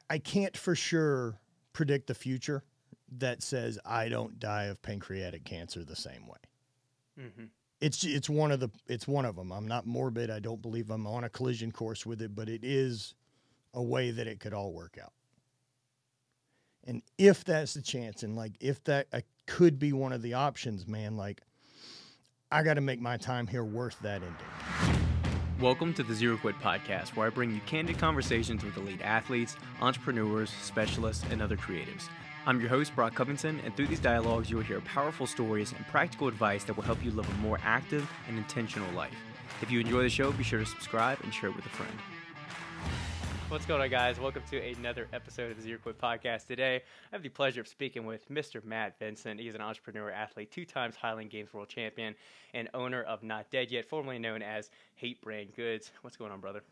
I can't for sure predict the future that says I don't die of pancreatic cancer the same way. It's one of them. I'm not morbid. I don't believe I'm on a collision course with it, but it is a way that it could all work out. And if that's the chance, and like if that could be one of the options, man, like I got to make my time here worth that ending. Welcome to the Zero Quit Podcast, where I bring you candid conversations with elite athletes, entrepreneurs, specialists, and other creatives. I'm your host, Covington, and through these dialogues, you will hear powerful stories and practical advice that will help you live a more active and intentional life. If you enjoy the show, be sure to subscribe and share it with a friend. What's going on, guys? Welcome to another episode of the Zero Quit Podcast. Today, I have the pleasure of speaking with Mr. Matt Vincent. He's an entrepreneur, athlete, 2-time Highland Games World Champion, and owner of Not Dead Yet, formerly known as HVIII Brand Goods. What's going on, brother?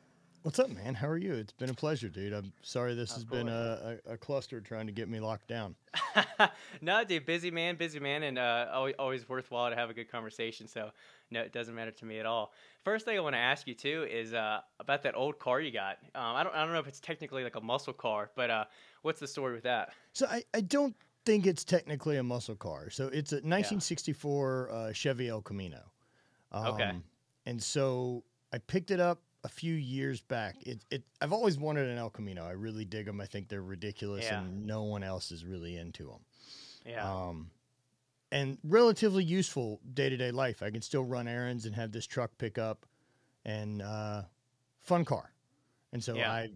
What's up, man? How are you? It's been a pleasure, dude. I'm sorry this has been a cluster trying to get me locked down. No, dude, busy man, and always worthwhile to have a good conversation. So, no, it doesn't matter to me at all. First thing I want to ask you too is about that old car you got. I don't know if it's technically like a muscle car, but what's the story with that? So I don't think it's technically a muscle car. So it's a 1964 Chevy El Camino. Okay. And so I picked it up a few years back. I've always wanted an El Camino. I really dig them. I think they're ridiculous, and no one else is really into them. Yeah. And relatively useful day-to-day life. I can still run errands and have this truck pick up, and fun car. And so I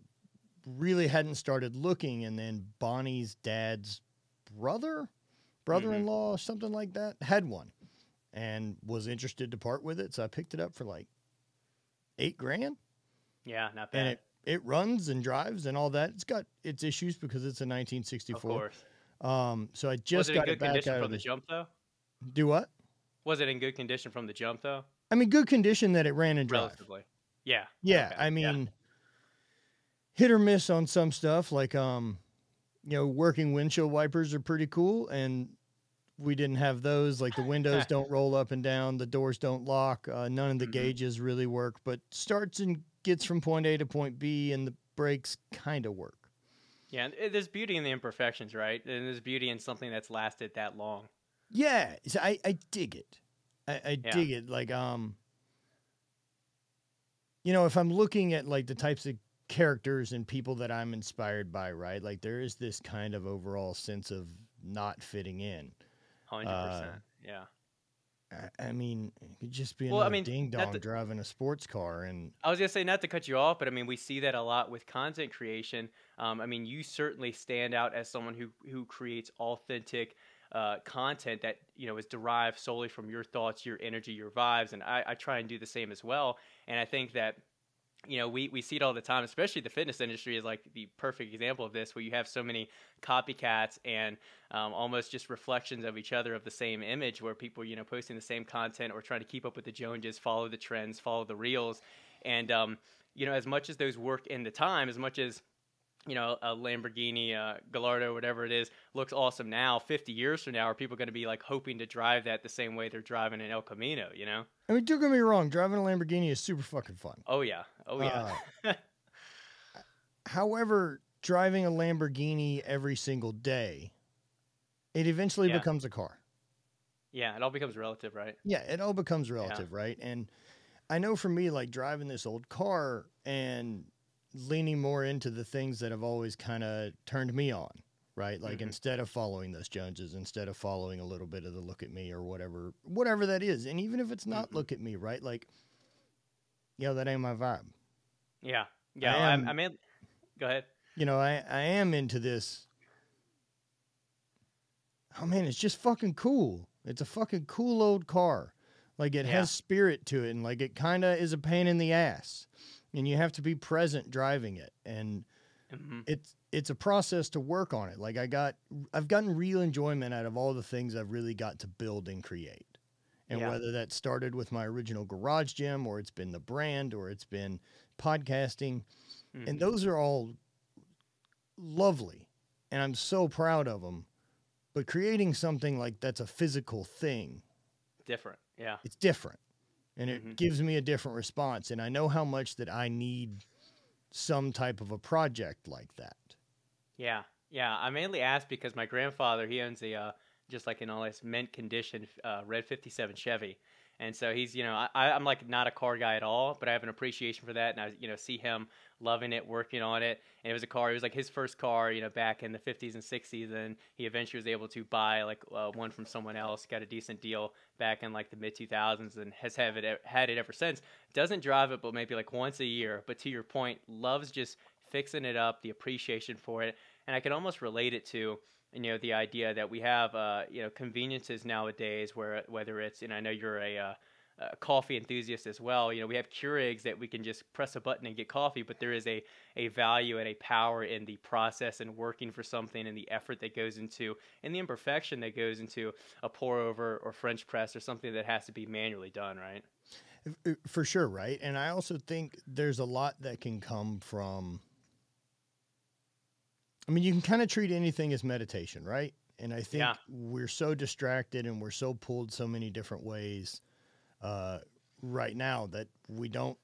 really hadn't started looking, and then Bonnie's dad's brother-in-law, something like that, had one and was interested to part with it. So I picked it up for like $8,000. Yeah, not bad. And it runs and drives and all that. It's got its issues because it's a 1964. Of course. So I just got it back out from the jump, though? Do what? Was it in good condition from the jump, though? I mean, good condition that it ran and drove. Relatively. Yeah. Yeah. Okay. I mean, hit or miss on some stuff. Like, working windshield wipers are pretty cool. And we didn't have those. Like the windows don't roll up and down. The doors don't lock. None of the gauges really work, but starts and gets from point A to point B, and the brakes kind of work. Yeah, and there's beauty in the imperfections, right? And there's beauty in something that's lasted that long. Yeah, so I dig it. I dig it. Like, if I'm looking at like the types of characters and people that I'm inspired by, right? Like there is this kind of overall sense of not fitting in. 100%. Yeah. I mean, it could just be another ding-dong driving a sports car. And I was going to say, not to cut you off, but I mean, we see that a lot with content creation. I mean, you certainly stand out as someone who creates authentic content that, is derived solely from your thoughts, your energy, your vibes. And I try and do the same as well. And I think that, we see it all the time, especially the fitness industry is like the perfect example of this, where you have so many copycats and almost just reflections of each other of the same image, where people, posting the same content or trying to keep up with the Joneses, follow the trends, follow the reels. And, as much as those work in the time, as much as, a Lamborghini, Gallardo, whatever it is, looks awesome now, 50 years from now, are people going to be like hoping to drive that the same way they're driving an El Camino, I mean, don't get me wrong, driving a Lamborghini is super fucking fun. Oh, yeah. Oh, yeah. However, driving a Lamborghini every single day, it eventually becomes a car. Yeah, it all becomes relative, right? Yeah, it all becomes relative, right? And I know for me, like driving this old car and leaning more into the things that have always kind of turned me on, right? Like instead of following those Joneses, instead of following a little bit of the look at me or whatever that is. And even if it's not look at me, right? Like, that ain't my vibe. Yeah. Yeah. I mean, go ahead. I am into this. Oh man, it's just fucking cool. It's a fucking cool old car. Like it has spirit to it, and like it kind of is a pain in the ass. And you have to be present driving it. And it's a process to work on it. Like I've gotten real enjoyment out of all the things I've really got to build and create. And whether that started with my original garage gym, or it's been the brand, or it's been podcasting, and those are all lovely. And I'm so proud of them. But creating something like that's a physical thing. Different. Yeah. It's different. And it gives me a different response. And I know how much that I need some type of a project like that. Yeah. Yeah. I mainly asked because my grandfather, he owns a, just like an almost mint condition, red 57 Chevy. And so he's, I'm like not a car guy at all, but I have an appreciation for that. And I, see him loving it, working on it. And it was a car, it was like his first car, back in the 50s and 60s. And he eventually was able to buy like one from someone else, got a decent deal back in like the mid 2000s and has had it ever since. Doesn't drive it, but maybe like once a year. But to your point, loves just fixing it up, the appreciation for it. And I can almost relate it to, the idea that we have, conveniences nowadays where whether it's, and I know you're a coffee enthusiast as well, we have Keurigs that we can just press a button and get coffee, but there is a value and a power in the process and working for something and the effort that goes into and the imperfection that goes into a pour over or French press or something that has to be manually done, right? For sure, right? And I also think there's a lot that can come from, I mean, you can kind of treat anything as meditation, right? And I think we're so distracted and we're so pulled so many different ways right now that we don't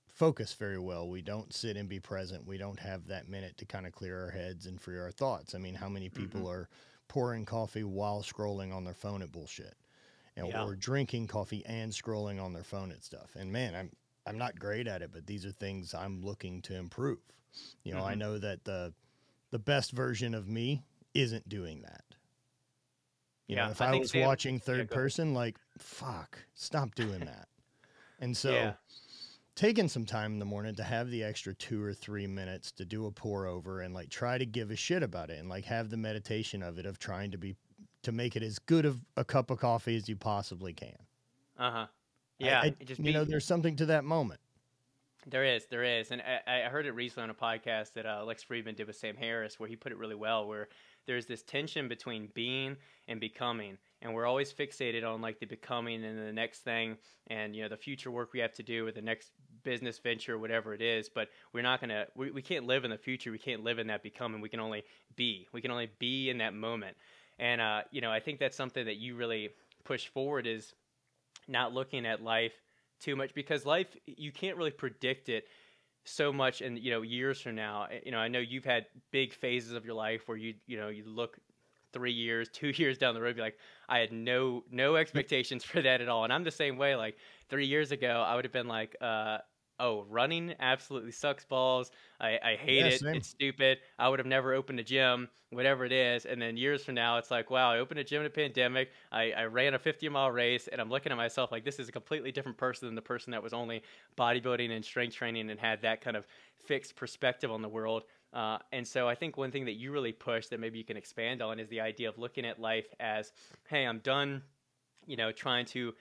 focus very well. We don't sit and be present. We don't have that minute to kind of clear our heads and free our thoughts. I mean, how many people are pouring coffee while scrolling on their phone at bullshit, or drinking coffee and scrolling on their phone at stuff? And man, I'm not great at it, but these are things I'm looking to improve. I know that the best version of me isn't doing that. If I was watching third person, like, fuck, stop doing that. And so taking some time in the morning to have the extra 2 or 3 minutes to do a pour over and like try to give a shit about it and like have the meditation of it, of trying to make it as good of a cup of coffee as you possibly can. Yeah. There's something to that moment. There is. And I heard it recently on a podcast that Lex Friedman did with Sam Harris, where he put it really well, where there's this tension between being and becoming. And we're always fixated on like the becoming and the next thing and, the future work we have to do or the next business venture, whatever it is. But we're not going to, we can't live in the future. We can't live in that becoming. We can only be. We can only be in that moment. And, I think that's something that you really push forward, is not looking at life too much, because life, you can't really predict it so much in years from now. I know you've had big phases of your life where you look 3 years, 2 years down the road, be like, I had no expectations for that at all. And I'm the same way. Like 3 years ago, I would have been like, running absolutely sucks balls. I hate it. Same. It's stupid. I would have never opened a gym, whatever it is. And then years from now, it's like, wow, I opened a gym in a pandemic. I ran a 50-mile race, and I'm looking at myself like, this is a completely different person than the person that was only bodybuilding and strength training and had that kind of fixed perspective on the world. And so I think one thing that you really push that maybe you can expand on is the idea of looking at life as, hey, I'm done, trying to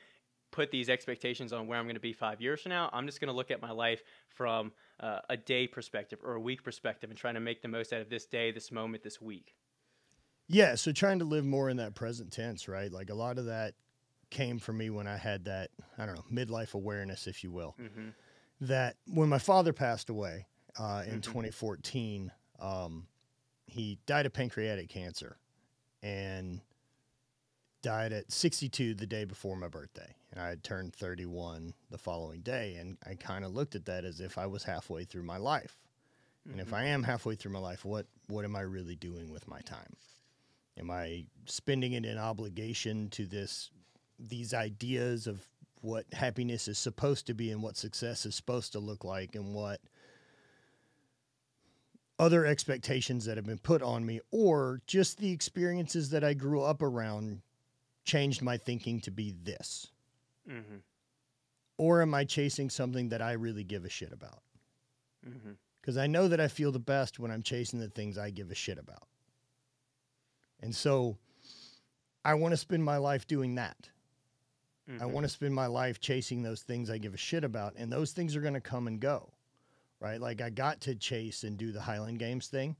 put these expectations on where I'm going to be 5 years from now. I'm just going to look at my life from a day perspective or a week perspective and trying to make the most out of this day, this moment, this week. Yeah. So trying to live more in that present tense, right? Like a lot of that came from me when I had that, I don't know, midlife awareness, if you will, that when my father passed away in 2014, he died of pancreatic cancer and died at 62 the day before my birthday. And I had turned 31 the following day. And I kind of looked at that as if I was halfway through my life. And if I am halfway through my life, what am I really doing with my time? Am I spending it in obligation to these ideas of what happiness is supposed to be and what success is supposed to look like and what other expectations that have been put on me, or just the experiences that I grew up around changed my thinking to be this? Or am I chasing something that I really give a shit about? Because I know that I feel the best when I'm chasing the things I give a shit about. And so I want to spend my life doing that. I want to spend my life chasing those things I give a shit about, and those things are going to come and go, right? Like I got to chase and do the Highland Games thing,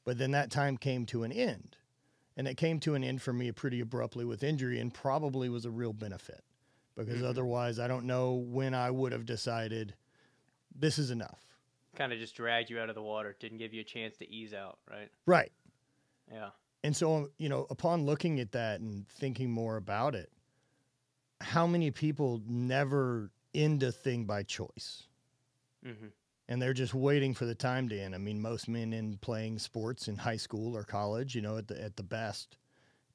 but then that time came to an end. And it came to an end for me pretty abruptly with injury, and probably was a real benefit, because otherwise I don't know when I would have decided this is enough. Kind of just dragged you out of the water. Didn't give you a chance to ease out, right? Right. Yeah. And so, upon looking at that and thinking more about it, how many people never end a thing by choice? and they're just waiting for the time to end. I mean, most men end playing sports in high school or college, you know, at the best,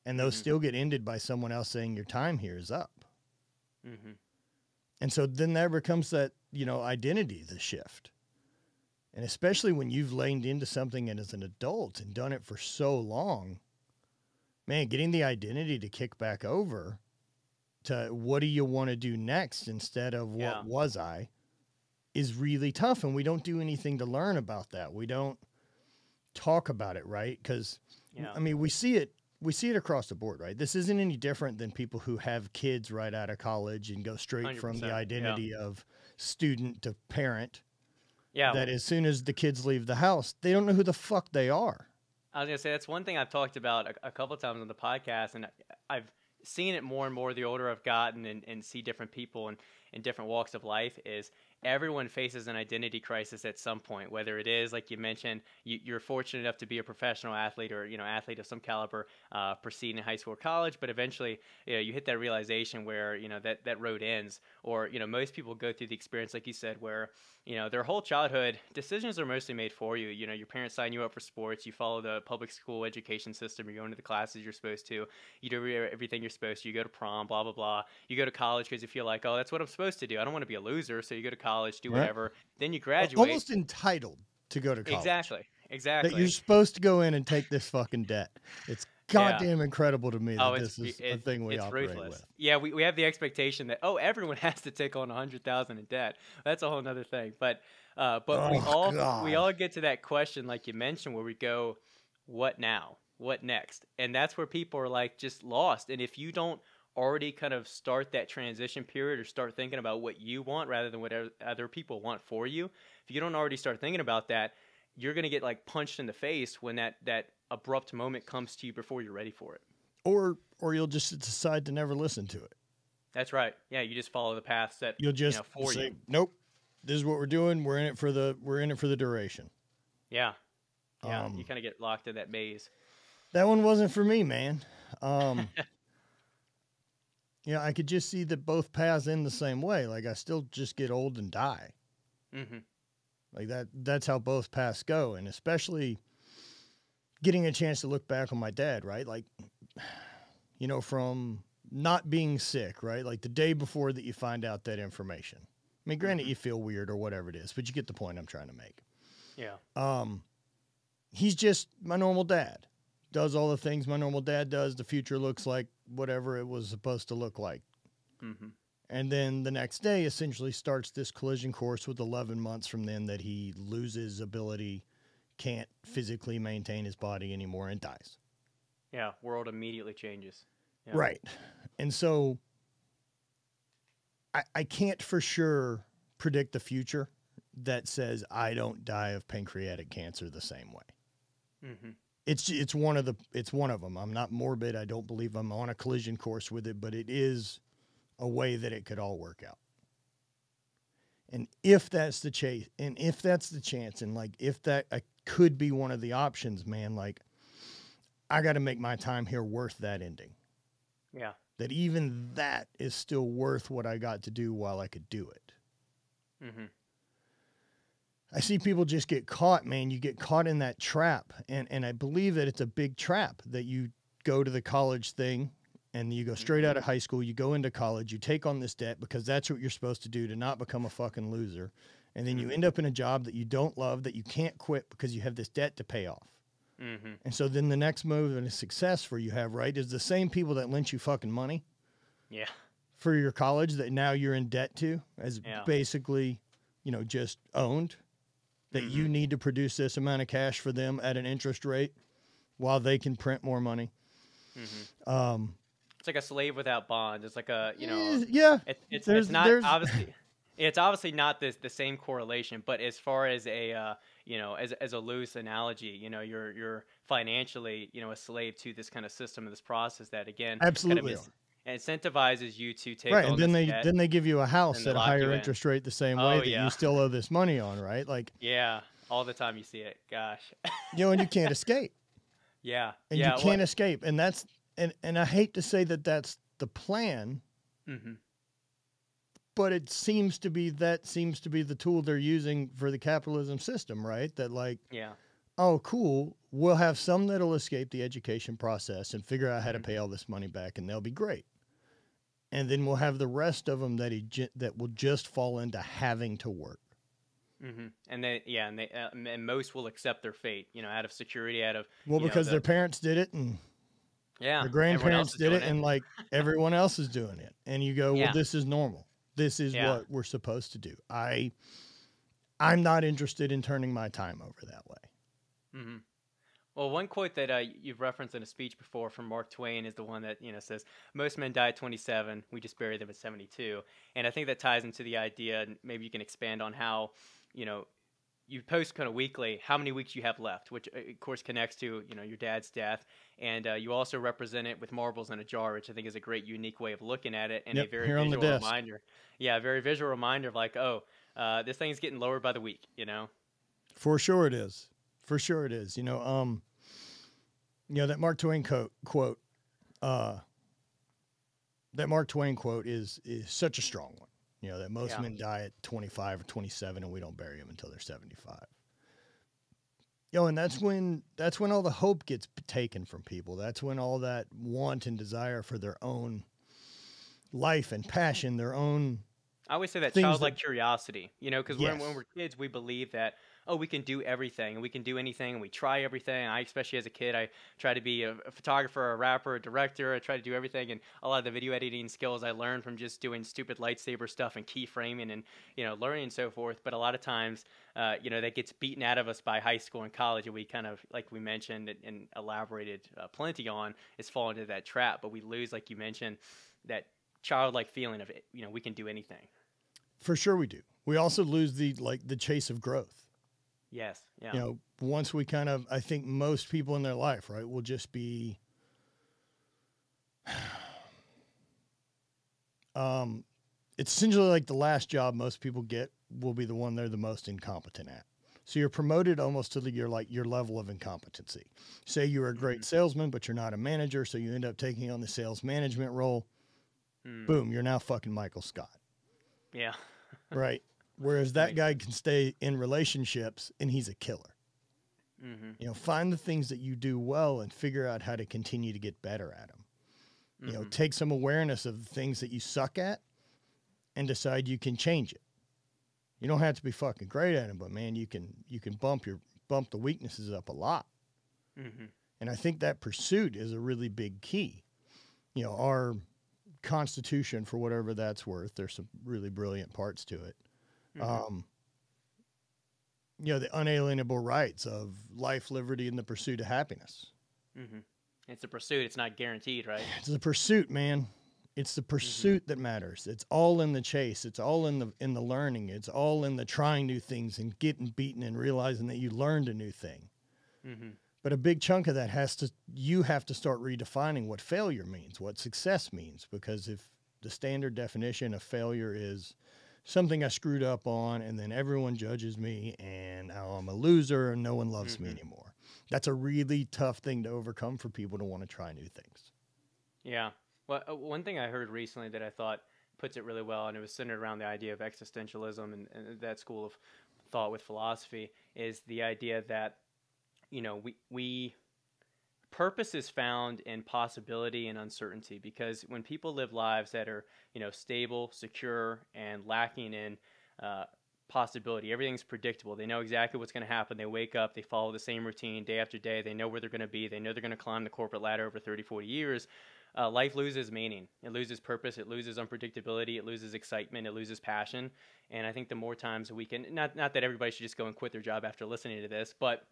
and those still get ended by someone else saying your time here is up. And so then there becomes that, you know, identity, the shift. And especially when you've leaned into something and as an adult and done it for so long, man, getting the identity to kick back over to what do you want to do next instead of what was I is really tough. And we don't do anything to learn about that. We don't talk about it, right? Because, I mean, we see it across the board, right? This isn't any different than people who have kids right out of college and go straight from the identity of student to parent. Yeah. That as soon as the kids leave the house, they don't know who the fuck they are. I was going to say, that's one thing I've talked about a couple of times on the podcast, and I've seen it more and more the older I've gotten and see different people in different walks of life is everyone faces an identity crisis at some point, whether it is, like you mentioned, you're fortunate enough to be a professional athlete or, you know, athlete of some caliber, preceding high school or college, but eventually, you know, you hit that realization where, you know, that road ends, or, you know, most people go through the experience, like you said, where, you know, their whole childhood decisions are mostly made for you. You know, your parents sign you up for sports, you follow the public school education system, you're going to the classes you're supposed to, you do everything you're supposed to, you go to prom, blah, blah, blah. You go to college because you feel like, oh, that's what I'm supposed to do. I don't want to be a loser. So you go to college, do whatever. Then you graduate. Almost entitled to go to college. Exactly. That you're supposed to go in and take this fucking debt. It's goddamn incredible to me that this is a thing we operate with. Yeah, we have the expectation that, oh, everyone has to take on $100,000 in debt. That's a whole other thing. But we all get to that question, like you mentioned, where we go, what now? What next? And that's where people are like just lost. And if you don't already kind of start that transition period or start thinking about what you want rather than what other people want for you, if you don't already start thinking about that, you're going to get like punched in the face when that abrupt moment comes to you before you're ready for it. Or you'll just decide to never listen to it. That's right. Yeah, you just follow the path that you'll just say, nope, this is what we're doing. We're in it for the duration. Yeah. Yeah, you kind of get locked in that maze. That one wasn't for me, man. Yeah, I could just see that both paths end the same way. Like, I still just get old and die. Like, that's how both paths go. And especially getting a chance to look back on my dad, right? Like, you know, from not being sick, right? Like, the day before that you find out that information. I mean, granted, you feel weird or whatever it is, but you get the point I'm trying to make. Yeah. He's just my normal dad. Does all the things my normal dad does. The future looks like whatever it was supposed to look like. And then the next day essentially starts this collision course with 11 months from then that he loses ability, can't physically maintain his body anymore, and dies. Yeah, world immediately changes. Yeah. Right. And so I can't for sure predict the future that says I don't die of pancreatic cancer the same way. It's one of them. I'm not morbid. I don't believe I'm on a collision course with it, but it is a way that it could all work out. And if that's the chase, and if that's the chance, and like if that could be one of the options, man, like I got to make my time here worth that ending. Yeah. That even that is still worth what I got to do while I could do it. I see people just get caught, man. You get caught in that trap. And I believe that it's a big trap that you go to the college thing and you go straight out of high school, you go into college, you take on this debt because that's what you're supposed to do to not become a fucking loser. And then you end up in a job that you don't love, that you can't quit because you have this debt to pay off. And so then the next move and a success for you have, right, is the same people that lent you fucking money for your college that now you're in debt to as basically, you know, just owned. That you need to produce this amount of cash for them at an interest rate while they can print more money. It's like a slave without bonds. It's like a, you know, it's obviously not the same correlation, but as far as a, you know, as a loose analogy, you know, you're financially, you know, a slave to this kind of system and this process that again, absolutely. Kind of incentivizes you to take right, on and this debt, then they give you a house at a higher interest rate the same way that you still owe this money on, right? Like all the time you see it. Gosh, you know, and you can't escape. And you can't escape, and that's and I hate to say that that's the plan, But it seems to be the tool they're using for the capitalism system, right? That like, Yeah. oh, cool. We'll have some that'll escape the education process and figure out how to pay all this money back, and they'll be great. And then we'll have the rest of them that will just fall into having to work. And and most will accept their fate, you know, out of security, out of because their parents did it, and their grandparents did it, and like everyone else is doing it. And you go, well, this is normal. This is what we're supposed to do. I'm not interested in turning my time over that way. Well, one quote that you've referenced in a speech before from Mark Twain is the one that, you know, says, most men die at 27. We just bury them at 72. And I think that ties into the idea, and maybe you can expand on how, you know, you post kind of weekly how many weeks you have left, which of course connects to, you know, your dad's death. And you also represent it with marbles in a jar, which I think is a great, unique way of looking at it, and a very visual reminder. Yeah, a very visual reminder of like, oh, this thing's getting lower by the week, you know? For sure it is. For sure it is. You know, that Mark Twain quote is such a strong one. You know, that most men die at 25 or 27, and we don't bury them until they're 75. And that's when all the hope gets taken from people. That's when all that want and desire for their own life and passion, their own. I always say that childlike curiosity, you know, because when we're kids, we believe that, oh, we can do everything and we can do anything and we try everything. I, especially as a kid, I try to be a photographer, a rapper, a director. I try to do everything. And a lot of the video editing skills I learned from just doing stupid lightsaber stuff and keyframing and, you know, learning and so forth. But a lot of times, you know, that gets beaten out of us by high school and college. And we kind of, like we mentioned and elaborated plenty on, is fall into that trap. But we lose, like you mentioned, that childlike feeling of it. You know, we can do anything. For sure we do. We also lose the chase of growth. Yes. Yeah. You know, once we kind of, I think most people in their life, right, will just be, it's essentially like the last job most people get will be the one they're the most incompetent at. So you're promoted almost to your level of incompetency. Say you're a great salesman, but you're not a manager. So you end up taking on the sales management role. Boom. You're now fucking Michael Scott. Yeah. Right. Whereas that guy can stay in relationships and he's a killer. You know, find the things that you do well and figure out how to continue to get better at them. You know, take some awareness of the things that you suck at and decide you can change it. You don't have to be fucking great at them, but man, you can bump the weaknesses up a lot. And I think that pursuit is a really big key. You know, our Constitution, for whatever that's worth, there's some really brilliant parts to it. You know, the unalienable rights of life, liberty, and the pursuit of happiness. It's a pursuit. It's not guaranteed, right? It's the pursuit, man. It's the pursuit that matters. It's all in the chase. It's all in the learning. It's all in the trying new things and getting beaten and realizing that you learned a new thing. But a big chunk of that you have to start redefining what failure means, what success means, because if the standard definition of failure is something I screwed up on and then everyone judges me and now I'm a loser and no one loves me anymore. That's a really tough thing to overcome for people to want to try new things. Yeah. Well, one thing I heard recently that I thought puts it really well, and it was centered around the idea of existentialism and that school of thought with philosophy, is the idea that, you know, we purpose is found in possibility and uncertainty, because when people live lives that are, you know, stable, secure, and lacking in possibility, everything's predictable. They know exactly what's going to happen. They wake up, they follow the same routine day after day. They know where they're going to be. They know they're going to climb the corporate ladder over 30, 40 years. Life loses meaning. It loses purpose. It loses unpredictability. It loses excitement. It loses passion. And I think the more times we can, not that everybody should just go and quit their job after listening to this, but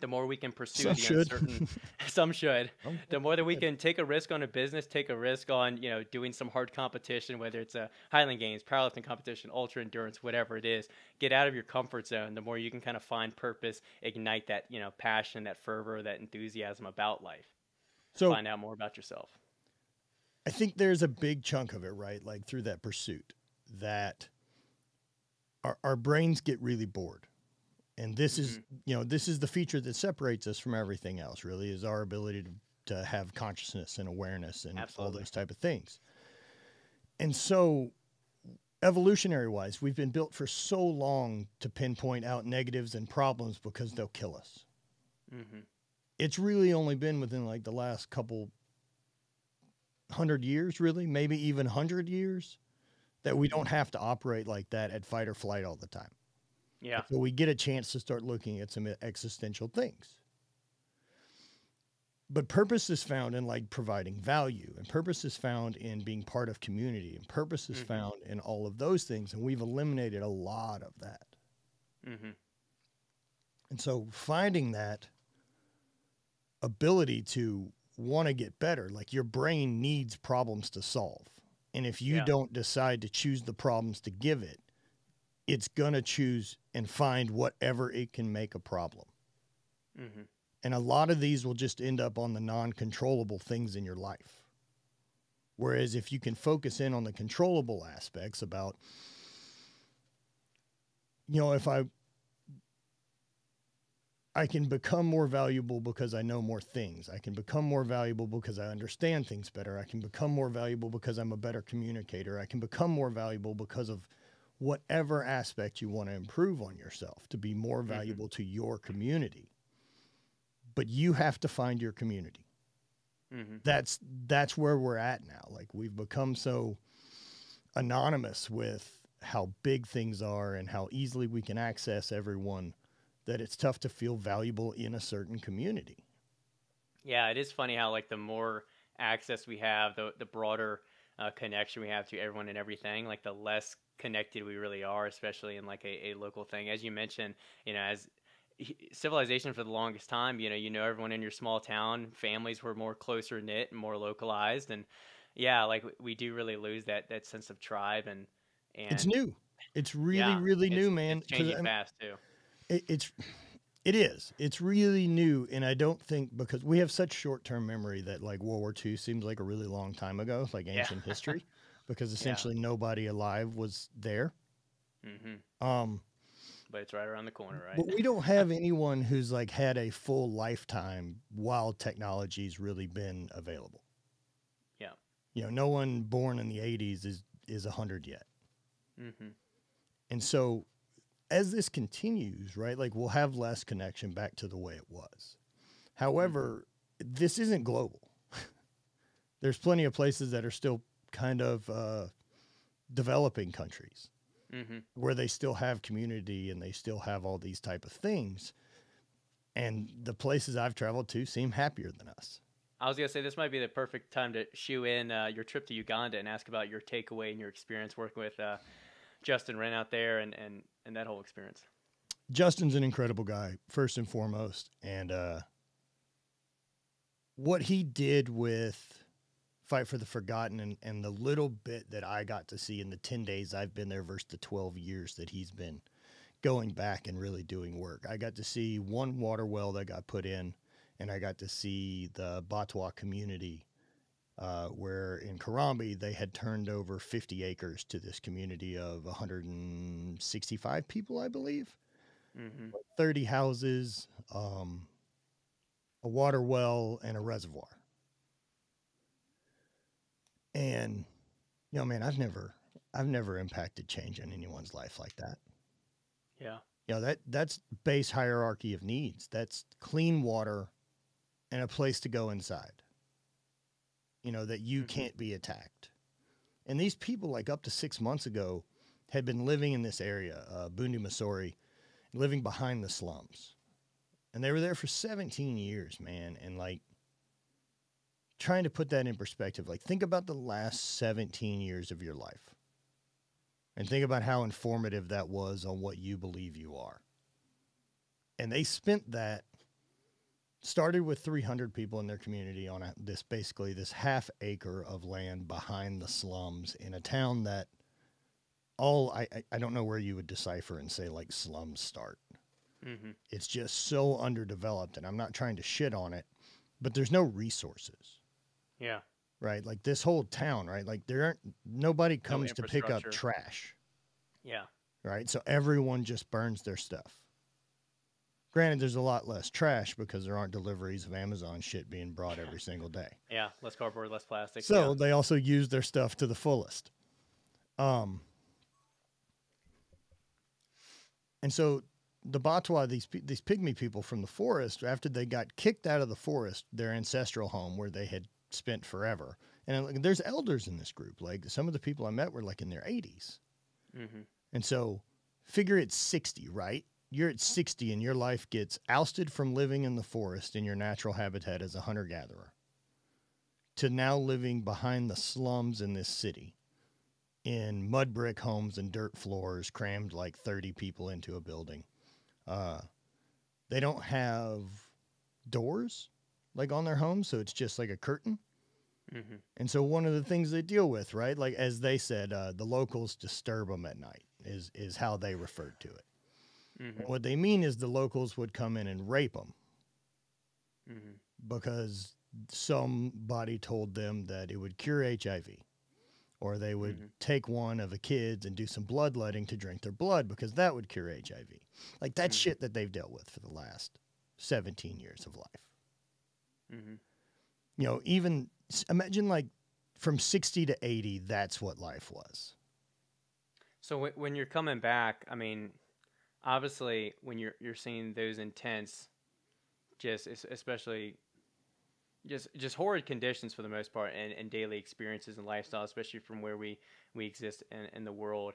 the more we can pursue uncertain, some should, the more that we can take a risk on a business, take a risk on, you know, doing some hard competition, whether it's a Highland Games, powerlifting competition, ultra endurance, whatever it is, get out of your comfort zone. The more you can kind of find purpose, ignite that, you know, passion, that fervor, that enthusiasm about life. So find out more about yourself. I think there's a big chunk of it, right? Like through that pursuit, that our brains get really bored. And this is, you know, this is the feature that separates us from everything else, really, is our ability to have consciousness and awareness and all those type of things. And so evolutionary wise, we've been built for so long to pinpoint out negatives and problems because they'll kill us. Mm-hmm. It's really only been within like the last couple 100 years, really, maybe even 100 years, that we don't have to operate like that at fight or flight all the time. Yeah. So we get a chance to start looking at some existential things. But purpose is found in like providing value, and purpose is found in being part of community, and purpose is found in all of those things. And we've eliminated a lot of that. Mm-hmm. And so finding that ability to want to get better, like your brain needs problems to solve. And if you don't decide to choose the problems to give it, it's going to choose and find whatever it can make a problem. Mm-hmm. And a lot of these will just end up on the non-controllable things in your life. Whereas if you can focus in on the controllable aspects about, you know, if I can become more valuable because I know more things. I can become more valuable because I understand things better. I can become more valuable because I'm a better communicator. I can become more valuable because of whatever aspect you want to improve on yourself to be more valuable to your community. But you have to find your community. Mm-hmm. That's where we're at now. Like we've become so anonymous with how big things are and how easily we can access everyone that it's tough to feel valuable in a certain community. Yeah, it is funny how like the more access we have, the broader connection we have to everyone and everything, like the less connected we really are, especially in like a local thing. As you mentioned, you know, as civilization for the longest time, you know everyone in your small town, families were more closer knit and more localized, and yeah, like we do really lose that sense of tribe, and It's new. It's really, really new, man. It's changing fast too. It's really new. And I don't think, because we have such short-term memory that like World War II seems like a really long time ago, like ancient history, because essentially nobody alive was there. Mm-hmm. But it's right around the corner, right? But we don't have anyone who's like had a full lifetime while technology's really been available. Yeah. You know, no one born in the 80s is 100 yet. Mm-hmm. And so as this continues, right, like we'll have less connection back to the way it was. However, this isn't global. There's plenty of places that are still kind of developing countries where they still have community and they still have all these type of things. And the places I've traveled to seem happier than us. I was going to say this might be the perfect time to shoe in your trip to Uganda and ask about your takeaway and your experience working with Justin Wren out there and that whole experience. Justin's an incredible guy, first and foremost. And what he did with Fight for the Forgotten and the little bit that I got to see in the 10 days I've been there versus the 12 years that he's been going back and really doing work. I got to see one water well that got put in, and I got to see the Batwa community where in Karambi they had turned over 50 acres to this community of 165 people, I believe. 30 houses, a water well, and a reservoir. And, you know, man, I've never impacted change in anyone's life like that. Yeah. You know, that's base hierarchy of needs. That's clean water and a place to go inside, you know, that you can't be attacked. And these people, like up to 6 months ago, had been living in this area, Bundi Masori, living behind the slums. And they were there for 17 years, man. And like, trying to put that in perspective, like think about the last 17 years of your life and think about how informative that was on what you believe you are. And they spent that, started with 300 people in their community on this half acre of land behind the slums in a town that I don't know where you would decipher and say like slums start. It's just so underdeveloped, and I'm not trying to shit on it, but there's no resources. Yeah. Right. Like this whole town, right? Like nobody comes to pick up trash. Yeah. Right. So everyone just burns their stuff. Granted, there's a lot less trash because there aren't deliveries of Amazon shit being brought every single day. Yeah. Less cardboard, less plastic. So they also use their stuff to the fullest. And so the Batwa, these pygmy people from the forest, after they got kicked out of the forest, their ancestral home where they had spent forever. And there's elders in this group. Like some of the people I met were like in their 80s. Mm-hmm. And so figure it's 60, right? You're at 60 and your life gets ousted from living in the forest in your natural habitat as a hunter-gatherer to now living behind the slums in this city in mud brick homes and dirt floors, crammed like 30 people into a building. They don't have doors like on their homes, so it's just like a curtain. Mm-hmm. And so one of the things they deal with, right, like as they said, the locals disturb them at night is how they referred to it. Mm-hmm. What they mean is the locals would come in and rape them because somebody told them that it would cure HIV, or they would take one of the kids and do some bloodletting to drink their blood because that would cure HIV. Like that's shit that they've dealt with for the last 17 years of life. Mm-hmm. You know, even imagine like from 60 to 80, that's what life was. So when you're coming back, I mean, obviously when you're seeing those intense, especially just horrid conditions for the most part, and daily experiences and lifestyle, especially from where we exist in the world,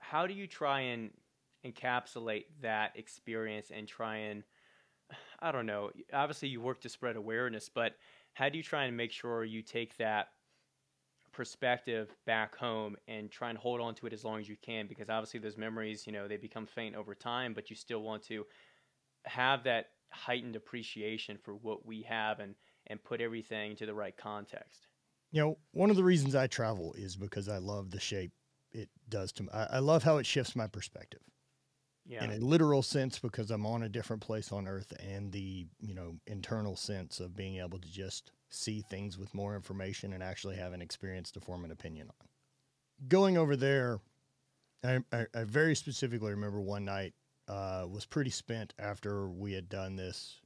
how do you try and encapsulate that experience and try and, I don't know, obviously you work to spread awareness, but how do you try and make sure you take that perspective back home and try and hold on to it as long as you can? Because obviously those memories, you know, they become faint over time, but you still want to have that heightened appreciation for what we have and put everything into the right context. You know, one of the reasons I travel is because I love the shape it does to me. I love how it shifts my perspective. Yeah. In a literal sense, because I'm on a different place on Earth, and the, you know, internal sense of being able to just see things with more information and actually have an experience to form an opinion on. Going over there, I very specifically remember one night was pretty spent after we had done this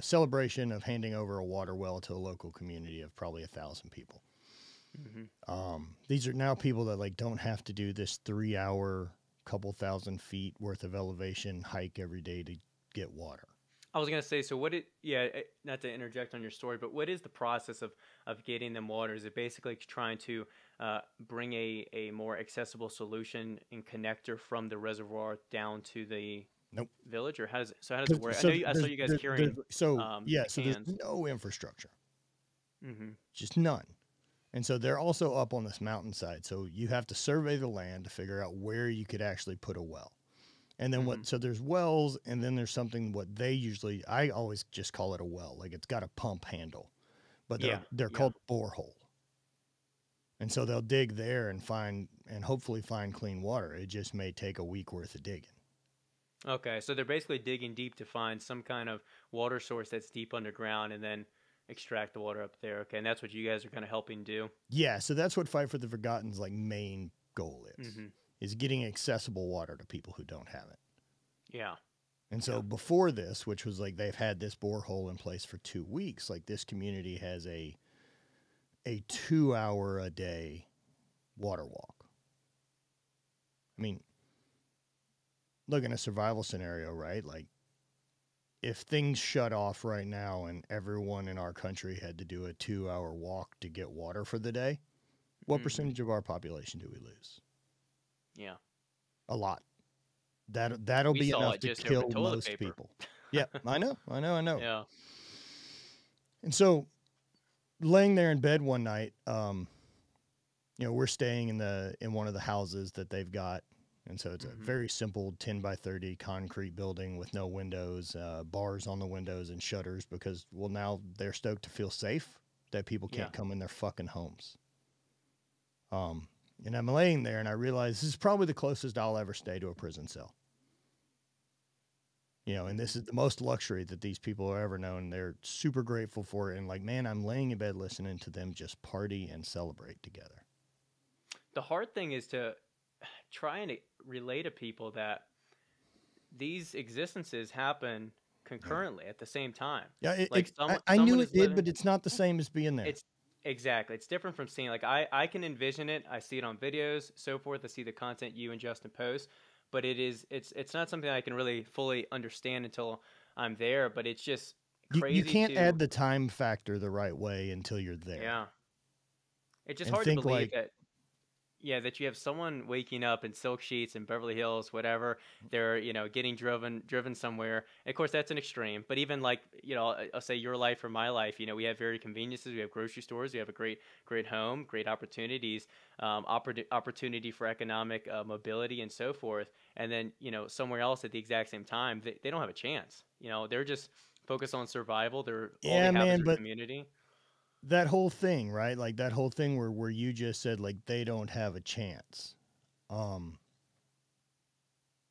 celebration of handing over a water well to a local community of probably 1,000 people. Mm-hmm. These are now people that like don't have to do this 3-hour, couple thousand feet worth of elevation hike every day to get water. I was going to say, so not to interject on your story, but what is the process of getting them water? Is it basically trying to bring a more accessible solution and connector from the reservoir down to the village? Or how does it work? So I saw you guys carrying so there's no infrastructure. Mm-hmm. Just none. And so they're also up on this mountainside. So you have to survey the land to figure out where you could actually put a well. And then so there's wells, and then there's something I always just call it a well. Like it's got a pump handle, but they're called borehole. And so they'll dig there and hopefully find clean water. It just may take a week worth of digging. Okay. So they're basically digging deep to find some kind of water source that's deep underground and then extract the water up there. Okay. And that's what you guys are kind of helping do. Yeah. So that's what Fight for the Forgotten's like main goal is. Mm-hmm. Is getting accessible water to people who don't have it. Yeah. And so before this, which was like they've had this borehole in place for 2 weeks, like this community has a 2-hour a day water walk. I mean, look, in a survival scenario, right? Like if things shut off right now and everyone in our country had to do a 2-hour walk to get water for the day, what percentage of our population do we lose? Yeah. A lot. That'll be enough to kill most people. Yeah, I know. Yeah. And so laying there in bed one night, you know, we're staying in one of the houses that they've got. And so it's a very simple 10 by 30 concrete building with no windows, bars on the windows and shutters because, well, now they're stoked to feel safe that people can't come in their fucking homes. And I'm laying there and I realize this is probably the closest I'll ever stay to a prison cell. You know, and this is the most luxury that these people have ever known. They're super grateful for it. And like, man, I'm laying in bed listening to them just party and celebrate together. The hard thing is to try and relay to people that these existences happen concurrently at the same time. Yeah, I knew it did, but it's not the same as being there. Exactly. It's different from seeing, like, I can envision it. I see it on videos, so forth. I see the content you and Justin post. but it's not something I can really fully understand until I'm there. But it's just crazy. You can't add the time factor the right way until you're there. Yeah. It's just And hard to believe like, that. Yeah, that you have someone waking up in silk sheets in Beverly Hills, whatever. They're, getting driven somewhere. And of course, that's an extreme. But even like, I'll say your life or my life. We have very conveniences. We have grocery stores. We have a great home, great opportunities, opportunity for economic mobility and so forth. And then, somewhere else at the exact same time, they don't have a chance. They're just focused on survival. All they have is their community. That whole thing, right? Like that whole thing where you just said like they don't have a chance.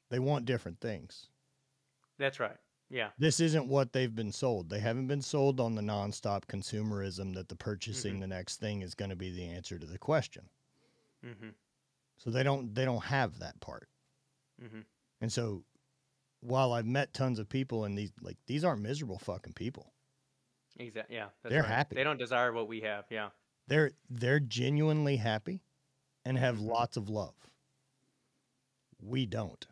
They want different things. That's right. Yeah. This isn't what they've been sold. They haven't been sold on the nonstop consumerism that the purchasing the next thing is going to be the answer to the question. So they don't have that part. And so while I've met tons of people and these aren't miserable fucking people. Exactly. Yeah, they're happy. They don't desire what we have. Yeah, they're genuinely happy, and have lots of love. We don't.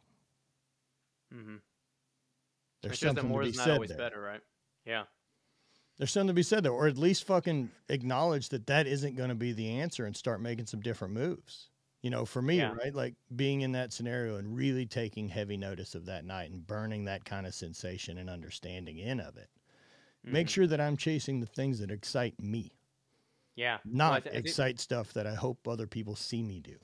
There's something to be said always there. Better, right? Yeah. There's something to be said there, or at least fucking acknowledge that isn't going to be the answer, and start making some different moves. For me, right, like being in that scenario and really taking heavy notice of that night and burning that kind of sensation and understanding of it. Make sure that I'm chasing the things that excite me. Yeah. Not excite stuff that I hope other people see me do.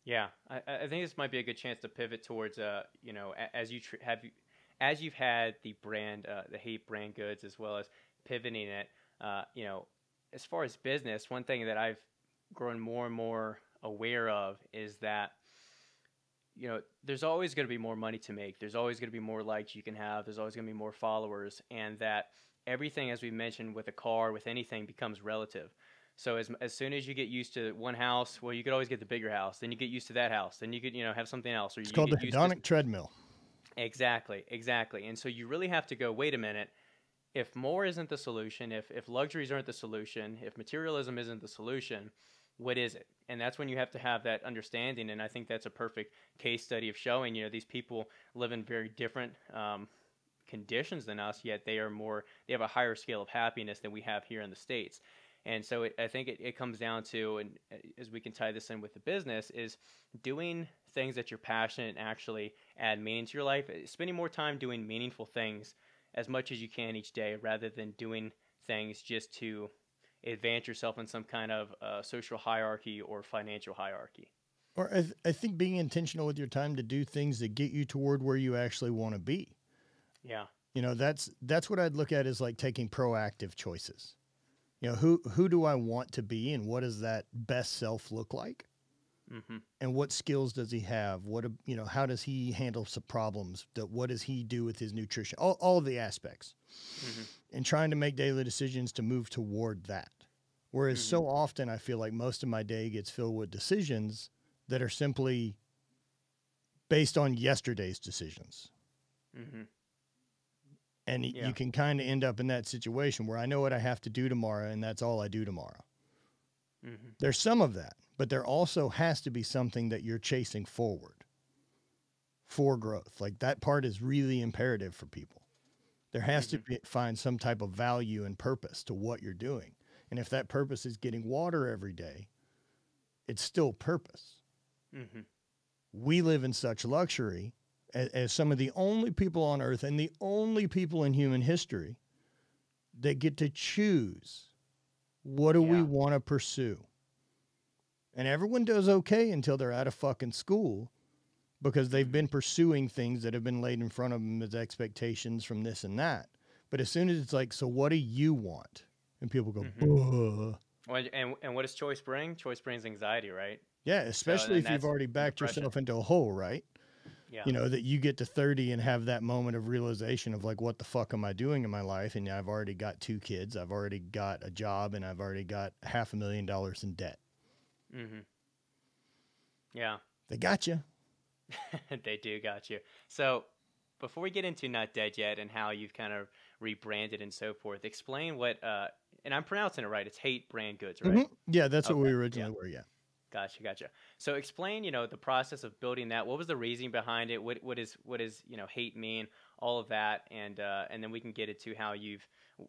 Yeah. I think this might be a good chance to pivot towards, as you've had the brand, the HVIII Brand Goods, as well as pivoting it, as far as business, one thing that I've grown more and more aware of is that, there's always going to be more money to make. There's always going to be more likes you can have. There's always going to be more followers, and that everything, as we mentioned, with a car, with anything, becomes relative. So as soon as you get used to one house, well, you could always get the bigger house. Then you get used to that house. Then you could, have something else. Or it's called the hedonic treadmill. Exactly. And so you really have to go, wait a minute. If more isn't the solution, if luxuries aren't the solution, if materialism isn't the solution, what is it? And that's when you have to have that understanding. And I think that's a perfect case study of showing, these people live in very different conditions than us, yet they have a higher scale of happiness than we have here in the States. And so I think it comes down to, and as we can tie this in with the business, is doing things that you're passionate and actually add meaning to your life, spending more time doing meaningful things as much as you can each day, rather than doing things just to advance yourself in some kind of social hierarchy or financial hierarchy. Or I think being intentional with your time to do things that get you toward where you actually want to be. Yeah. That's what I'd look at, is like taking proactive choices. Who do I want to be, and what does that best self look like? And what skills does he have? How does he handle some problems? What does he do with his nutrition? All of the aspects. And trying to make daily decisions to move toward that. Whereas so often I feel like most of my day gets filled with decisions that are simply based on yesterday's decisions. And you can kind of end up in that situation where I know what I have to do tomorrow, and that's all I do tomorrow. There's some of that, but there also has to be something that you're chasing forward for growth. Like that part is really imperative for people. There has to find some type of value and purpose to what you're doing. And if that purpose is getting water every day, it's still purpose. We live in such luxury as some of the only people on earth and the only people in human history that get to choose what do we want to pursue. And everyone does okay until they're out of fucking school, because they've been pursuing things that have been laid in front of them as expectations from this and that. But as soon as it's like, so what do you want? And people go, Well, and what does choice bring? Choice brings anxiety, right? Yeah, especially if you've already backed yourself into a hole, right? Yeah. That you get to 30 and have that moment of realization of like, what the fuck am I doing in my life? And I've already got 2 kids. I've already got a job, and I've already got $500,000 in debt. Yeah. They got you. They do got you. So before we get into Not Dead Yet and how you've kind of rebranded and so forth, explain what, and I'm pronouncing it right, it's HVIII Brand Goods, right? Yeah, that's what we originally were, yeah. Gotcha, gotcha. So explain, the process of building that. What was the reasoning behind it? What is hate mean? All of that, and then we can get into how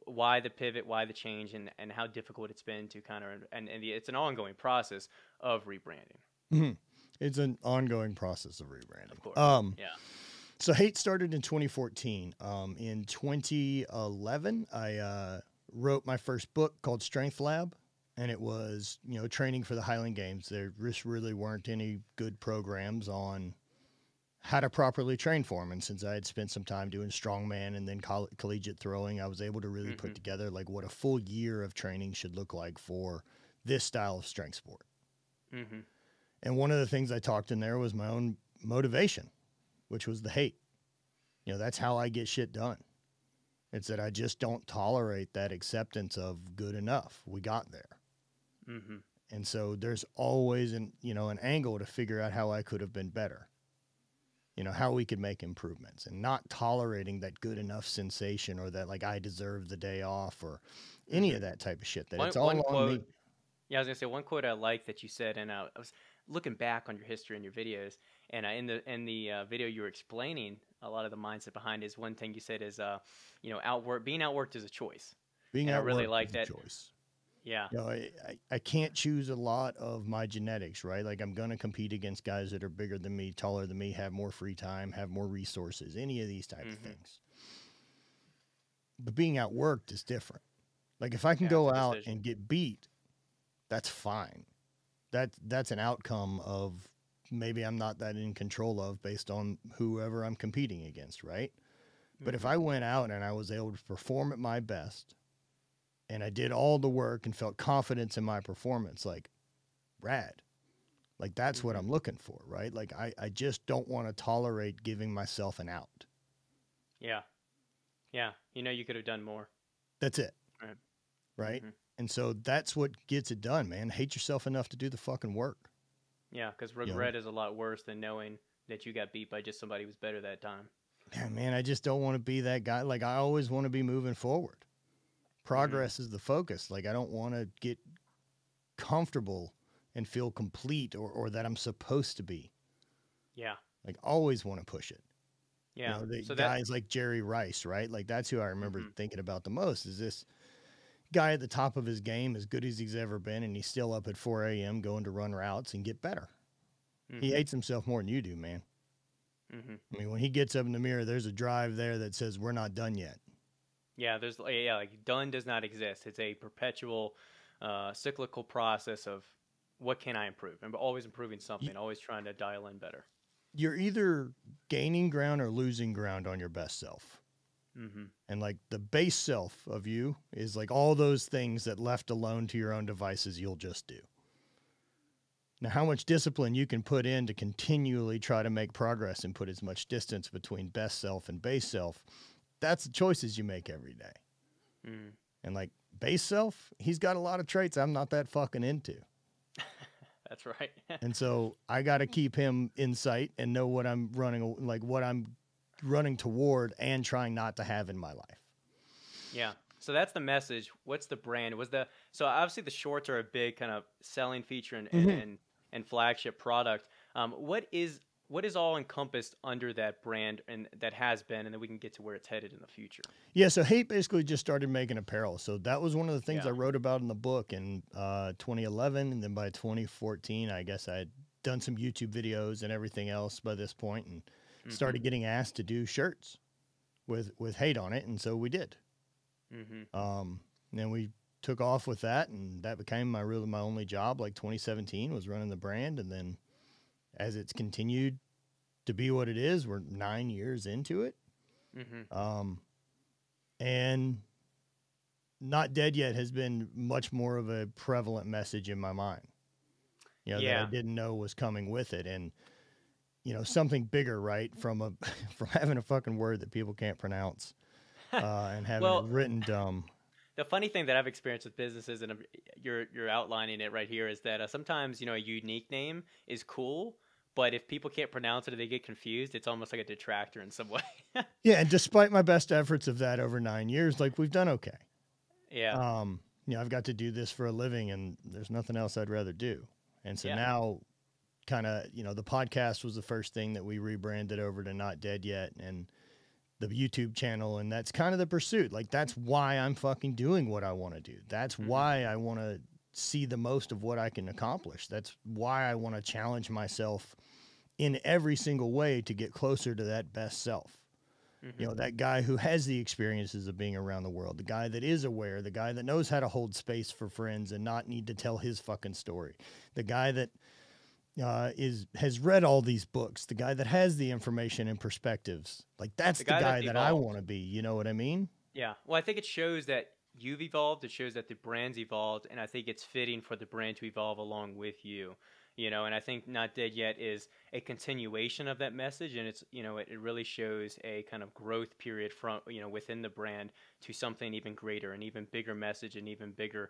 why the pivot, why the change, and how difficult it's been to kind of, it's an ongoing process of rebranding. Mm-hmm. It's an ongoing process of rebranding. Of course. Yeah. So hate started in 2014. In 2011, I wrote my first book called Strength Lab. And it was, training for the Highland Games. There just really weren't any good programs on how to properly train for them. And since I had spent some time doing strongman and then collegiate throwing, I was able to really put together like what a full year of training should look like for this style of strength sport. Mm-hmm. And one of the things I talked in there was my own motivation, which was the hate. That's how I get shit done. It's that I just don't tolerate that acceptance of good enough. We got there. Mm-hmm. And so there's always an angle to figure out how I could have been better, how we could make improvements, and not tolerating that good enough sensation or that like I deserve the day off or any of that type of shit. That it's all on me. Yeah, I was gonna say one quote I like that you said, and I was looking back on your history and your videos, and in the video you were explaining a lot of the mindset behind it. Is one thing you said is being outworked is a choice. Being outworked, I really like that choice. Yeah. I can't choose a lot of my genetics, right? Like I'm going to compete against guys that are bigger than me, taller than me, have more free time, have more resources, any of these type of things. But being outworked is different. Like if I can go out and get beat, that's fine. That's an outcome of maybe I'm not that in control of based on whoever I'm competing against, right? But if I went out and I was able to perform at my best, and I did all the work and felt confidence in my performance, like, rad. Like, that's what I'm looking for, right? Like, I just don't want to tolerate giving myself an out. Yeah. Yeah. You could have done more. That's it. Right? And so that's what gets it done, man. Hate yourself enough to do the fucking work. Yeah, because regret is a lot worse than knowing that you got beat by just somebody who was better that time. Yeah, man, I just don't want to be that guy. Like, I always want to be moving forward. Progress is the focus. Like, I don't want to get comfortable and feel complete or that I'm supposed to be. Yeah. Like, always want to push it. Yeah. So guys like Jerry Rice, right? Like, that's who I remember thinking about the most, is this guy at the top of his game, as good as he's ever been, and he's still up at 4 a.m. going to run routes and get better. He hates himself more than you do, man. I mean, when he gets up in the mirror, there's a drive there that says, we're not done yet. Yeah, like done does not exist. It's a perpetual cyclical process of what can I improve? I'm always improving something, always trying to dial in better. You're either gaining ground or losing ground on your best self. And like the base self of you is like all those things that left alone to your own devices, you'll just do. Now, how much discipline you can put in to continually try to make progress and put as much distance between best self and base self, that's the choices you make every day. And like base self, he's got a lot of traits I'm not that fucking into. That's right. And so I got to keep him in sight and know what I'm running, like what I'm running toward and trying not to have in my life. Yeah. So that's the message. What's the brand? So obviously the shorts are a big kind of selling feature and flagship product. What is all encompassed under that brand and that has been, and then we can get to where it's headed in the future? Yeah. So Hate basically just started making apparel. So that was one of the things I wrote about in the book in 2011. And then by 2014, I guess I had done some YouTube videos and everything else by this point, and started getting asked to do shirts with Hate on it. And so we did. Then we took off with that, and that became my only job. Like 2017 was running the brand. And then as it's continued to be what it is, we're 9 years into it. And Not Dead Yet has been much more of a prevalent message in my mind, that I didn't know was coming with it. And, something bigger, right? From having a fucking word that people can't pronounce, and having it written dumb. The funny thing that I've experienced with businesses, and you're outlining it right here, is that sometimes, a unique name is cool, but if people can't pronounce it or they get confused, it's almost like a detractor in some way. Yeah, and despite my best efforts of that over 9 years, like we've done okay. Yeah. I've got to do this for a living, and there's nothing else I'd rather do. And so now kind of, you know, the podcast was the first thing that we rebranded over to Not Dead Yet, and the YouTube channel. And that's kind of the pursuit. Like, that's why I'm fucking doing what I want to do. That's why I want to see the most of what I can accomplish. That's why I want to challenge myself in every single way to get closer to that best self. You know, that guy who has the experiences of being around the world, the guy that is aware, the guy that knows how to hold space for friends and not need to tell his fucking story, the guy that has read all these books, the guy that has the information and perspectives. Like, that's the guy that I want to be. You know what I mean? Yeah. Well, I think it shows that you've evolved. It shows that the brand's evolved, and I think it's fitting for the brand to evolve along with you. You know, and I think Not Dead Yet is a continuation of that message, and it's, you know, it really shows a kind of growth period from, you know, within the brand to something even greater, an even bigger message, and even bigger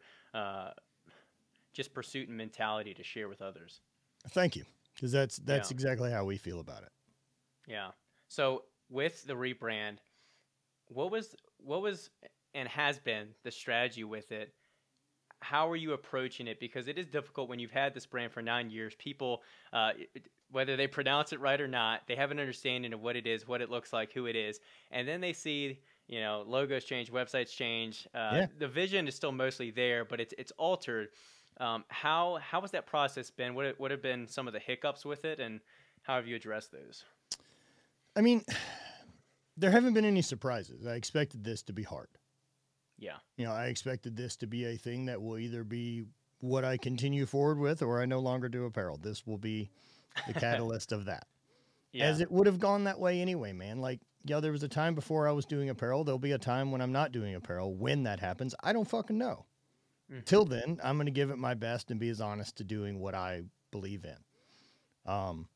just pursuit and mentality to share with others. Thank you, because that's exactly how we feel about it. Yeah. So with the rebrand, what was and has been the strategy with it? How are you approaching it? Because it is difficult when you've had this brand for 9 years. People, whether they pronounce it right or not, they have an understanding of what it is, what it looks like, who it is. And then they see, you know, logos change, websites change. The vision is still mostly there, but it's altered. How has that process been? What have been some of the hiccups with it, and how have you addressed those? I mean, there haven't been any surprises. I expected this to be hard. Yeah. You know, I expected this to be a thing that will either be what I continue forward with, or I no longer do apparel. This will be the catalyst of that. Yeah. As it would have gone that way anyway, man. Like, you know, there was a time before I was doing apparel. There'll be a time when I'm not doing apparel. When that happens, I don't fucking know. Till then, I'm going to give it my best and be as honest to doing what I believe in.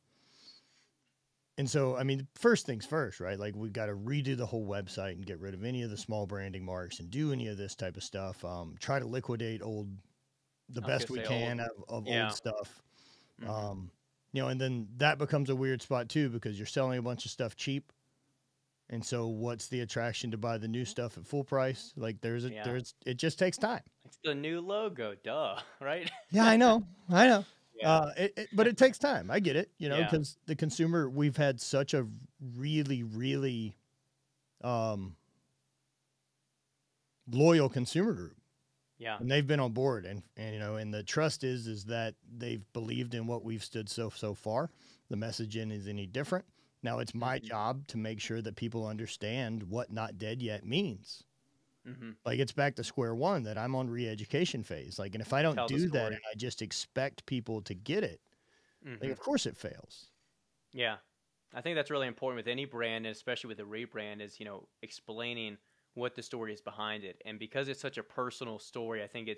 And so, I mean, first things first, right? Like, we've got to redo the whole website and get rid of any of the small branding marks and do any of this type of stuff. Try to liquidate the best we can of old stuff. You know, and then that becomes a weird spot too, because you're selling a bunch of stuff cheap. And so what's the attraction to buy the new stuff at full price? Like, it just takes time. It's the new logo, duh, right? Yeah, I know. Yeah. But it takes time. I get it, you know, because the consumer, we've had such a really, really loyal consumer group. Yeah. And they've been on board, and you know, and the trust is that they've believed in what we've stood so far. The messaging is any different. Now it's my job to make sure that people understand what Not Dead Yet means. Like, it's back to square one, that I'm on re-education phase. Like, and if I don't do that and I just expect people to get it, like, of course it fails. Yeah. I think that's really important with any brand, and especially with a rebrand, is, you know, explaining what the story is behind it. And because it's such a personal story, I think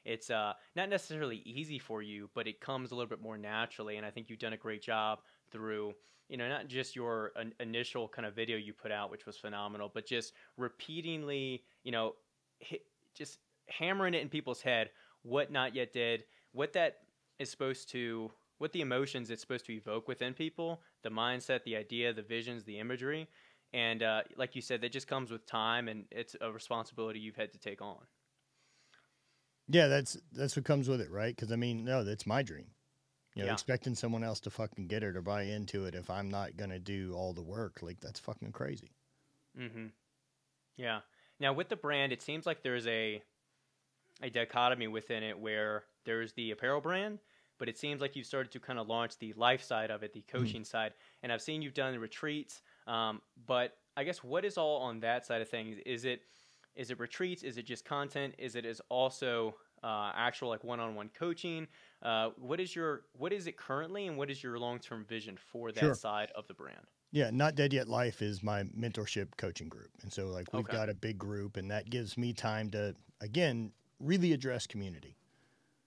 it's not necessarily easy for you, but it comes a little bit more naturally. And I think you've done a great job through, you know, not just your initial kind of video you put out, which was phenomenal, but just repeatedly, you know, just hammering it in people's head, what Not Yet did, what that is supposed to, what the emotions it's supposed to evoke within people, the mindset, the idea, the visions, the imagery. And like you said, that just comes with time, and it's a responsibility you've had to take on. Yeah, that's what comes with it, right? Because, I mean, no, that's my dream. You know, expecting someone else to fucking get it or buy into it if I'm not going to do all the work, like, that's fucking crazy. Yeah. Now, with the brand, it seems like there's a dichotomy within it, where there's the apparel brand, but it seems like you've started to kind of launch the life side of it, the coaching side. And I've seen you've done the retreats, but I guess what is all on that side of things? Is it retreats? Is it just content? Is it also actual, like, one-on-one coaching? What is it currently, and what is your long-term vision for that side of the brand? Yeah, Not Dead Yet Life is my mentorship coaching group. And so, like, we've got a big group, and that gives me time to, again, really address community.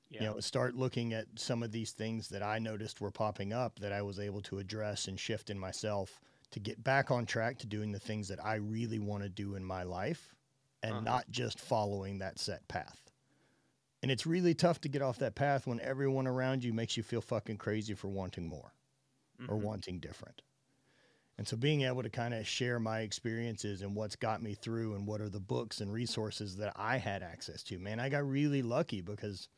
You know, start looking at some of these things that I noticed were popping up that I was able to address and shift in myself to get back on track to doing the things that I really want to do in my life, and not just following that set path. And it's really tough to get off that path when everyone around you makes you feel fucking crazy for wanting more or wanting different. And so being able to kind of share my experiences and what's got me through and what are the books and resources that I had access to, man, I got really lucky because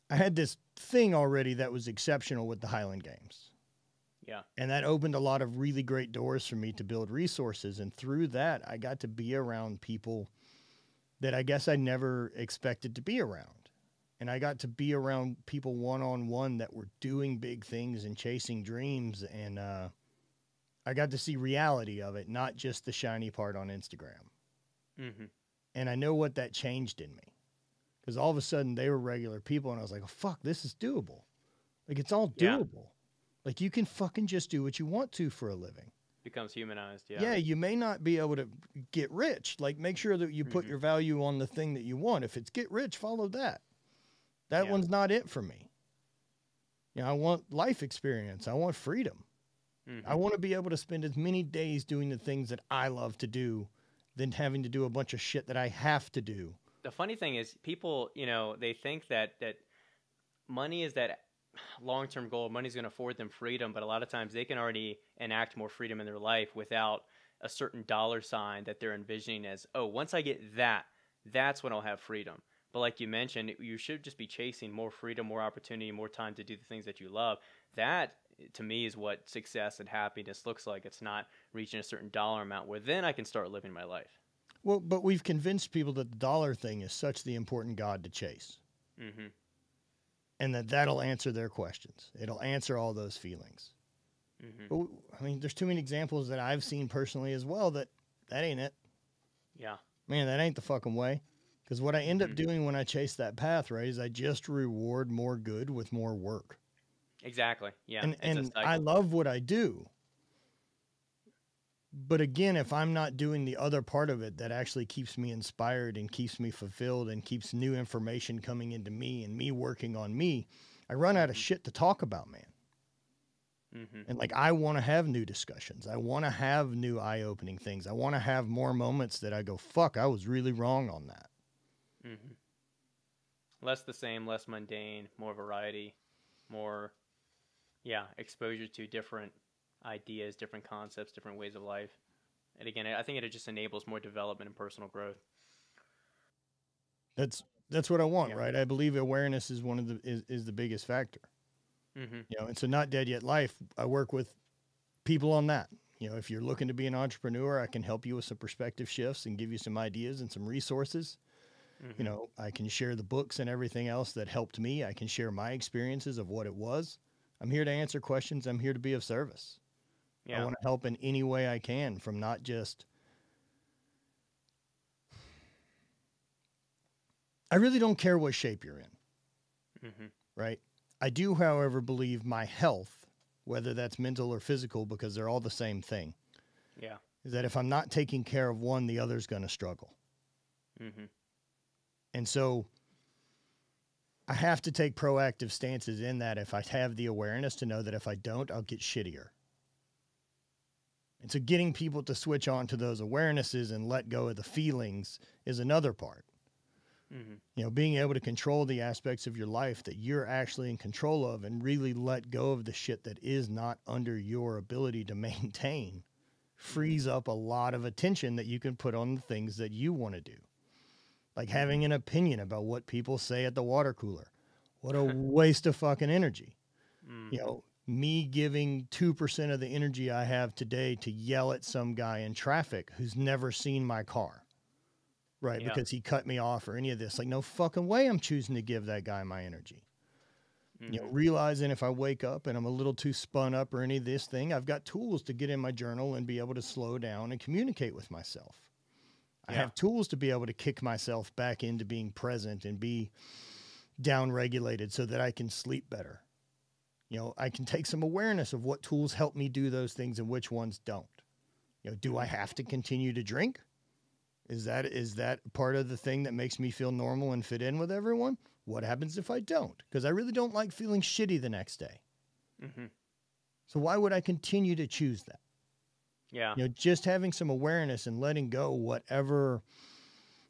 I had this thing already that was exceptional with the Highland Games. Yeah. And that opened a lot of really great doors for me to build resources. And through that, I got to be around people that I guess I never expected to be around. And I got to be around people one-on-one that were doing big things and chasing dreams. And I got to see reality of it, not just the shiny part on Instagram. Mm-hmm. And I know what that changed in me. Because all of a sudden they were regular people. And I was like, oh, fuck, this is doable. Like, it's all doable. Yeah. Like, you can fucking just do what you want to for a living. Becomes humanized, yeah. Yeah, you may not be able to get rich. Like, make sure that you put your value on the thing that you want. If it's get rich, follow that. That one's not it for me. You know, I want life experience. I want freedom. I want to be able to spend as many days doing the things that I love to do than having to do a bunch of shit that I have to do. The funny thing is, people, you know, they think that money is that long-term goal. Money's going to afford them freedom, but a lot of times they can already enact more freedom in their life without a certain dollar sign that they're envisioning as, oh, once I get that, that's when I'll have freedom. But like you mentioned, you should just be chasing more freedom, more opportunity, more time to do the things that you love. That, to me, is what success and happiness looks like. It's not reaching a certain dollar amount where then I can start living my life. Well, but we've convinced people that the dollar thing is such the important God to chase. Mm-hmm. And that'll answer their questions. It'll answer all those feelings. But, I mean, there's too many examples that I've seen personally as well that ain't it. Yeah. Man, that ain't the fucking way. Because what I end up doing when I chase that path, right, is I just reward more good with more work. Exactly. Yeah. And I love what I do. But again, if I'm not doing the other part of it that actually keeps me inspired and keeps me fulfilled and keeps new information coming into me and me working on me, I run out of shit to talk about, man. And like, I want to have new discussions. I want to have new eye-opening things. I want to have more moments that I go, fuck, I was really wrong on that. Less the same, less mundane, more variety, more, exposure to different ideas, different concepts, different ways of life. And again, I think it just enables more development and personal growth. That's what I want, right? I believe awareness is one of is the biggest factor. You know, and so Not Dead Yet Life, I work with people on that. You know, if you're looking to be an entrepreneur, I can help you with some perspective shifts and give you some ideas and some resources. You know, I can share the books and everything else that helped me. I can share my experiences of what it was. I'm here to answer questions. I'm here to be of service. I want to help in any way I can, from not just... I really don't care what shape you're in, right? I do, however, believe my health, whether that's mental or physical, because they're all the same thing, is that if I'm not taking care of one, the other's going to struggle. And so I have to take proactive stances in that if I have the awareness to know that if I don't, I'll get shittier. And so getting people to switch on to those awarenesses and let go of the feelings is another part. You know, being able to control the aspects of your life that you're actually in control of and really let go of the shit that is not under your ability to maintain frees up a lot of attention that you can put on the things that you want to do. Like having an opinion about what people say at the water cooler. What a waste of fucking energy. You know, me giving 2% of the energy I have today to yell at some guy in traffic who's never seen my car. Right, because he cut me off or any of this. Like, no fucking way I'm choosing to give that guy my energy. You know, realizing if I wake up and I'm a little too spun up or any of this thing, I've got tools to get in my journal and be able to slow down and communicate with myself. I have tools to be able to kick myself back into being present and be down-regulated so that I can sleep better. You know, I can take some awareness of what tools help me do those things and which ones don't. You know, do I have to continue to drink? Is that part of the thing that makes me feel normal and fit in with everyone? What happens if I don't? Because I really don't like feeling shitty the next day. So why would I continue to choose that? You know, just having some awareness and letting go whatever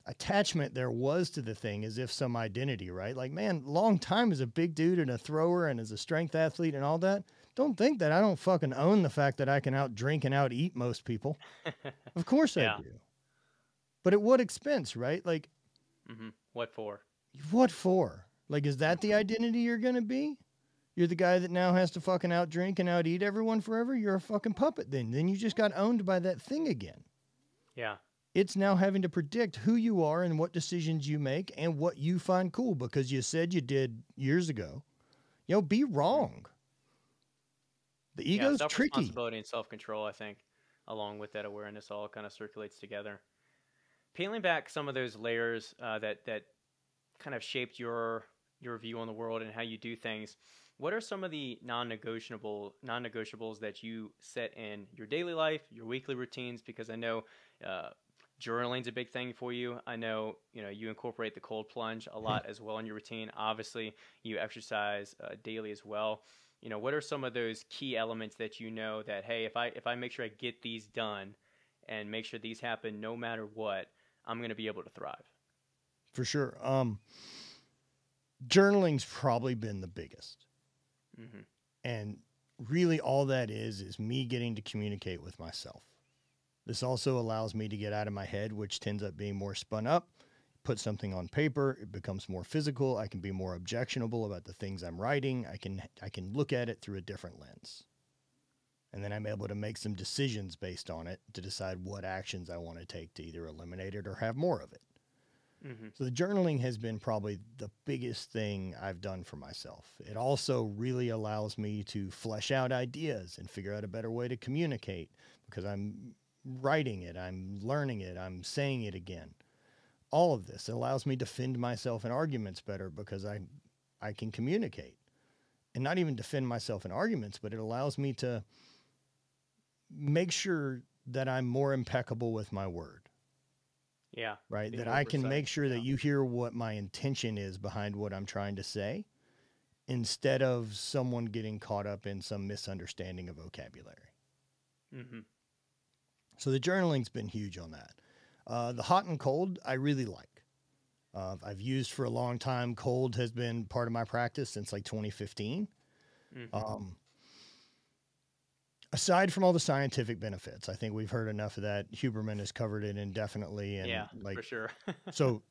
attachment there was to the thing as if some identity, right? Like, man, long time as a big dude and a thrower and as a strength athlete and all that, don't think that I don't fucking own the fact that I can out drink and out eat most people. Of course I do. But at what expense, right? Like, what for? What for? Like, is that the identity you're going to be? You're the guy that now has to fucking out drink and out eat everyone forever? You're a fucking puppet then. Then you just got owned by that thing again. Yeah. It's now having to predict who you are and what decisions you make and what you find cool because you said you did years ago. You know, be wrong. The ego's tricky. Self-responsibility and self-control, I think, along with that awareness, all kind of circulates together. Peeling back some of those layers that kind of shaped your view on the world and how you do things, what are some of the non-negotiables that you set in your daily life, your weekly routines? Because I know journaling's a big thing for you. I know, you incorporate the cold plunge a lot as well in your routine. Obviously, you exercise daily as well. What are some of those key elements that that, hey, if I make sure I get these done and make sure these happen no matter what, I'm going to be able to thrive? For sure. Journaling's probably been the biggest. Mm-hmm. And really all that is me getting to communicate with myself. This also allows me to get out of my head, which tends up being more spun up, put something on paper. It becomes more physical. I can be more objectionable about the things I'm writing. I can look at it through a different lens. And then I'm able to make some decisions based on it to decide what actions I want to take to either eliminate it or have more of it. Mm-hmm. So the journaling has been probably the biggest thing I've done for myself. It also really allows me to flesh out ideas and figure out a better way to communicate because I'm writing it, I'm learning it, I'm saying it again. All of this allows me to defend myself in arguments better because I can communicate. And not even defend myself in arguments, but it allows me to make sure that I'm more impeccable with my word. Yeah. Right. That I can make sure that you hear what my intention is behind what I'm trying to say instead of someone getting caught up in some misunderstanding of vocabulary. Mm-hmm. So the journaling's been huge on that. The hot and cold, I really like. I've used for a long time. Cold has been part of my practice since like 2015. Mm-hmm. Aside from all the scientific benefits, I think we've heard enough of that. Huberman has covered it indefinitely. And yeah, for sure. So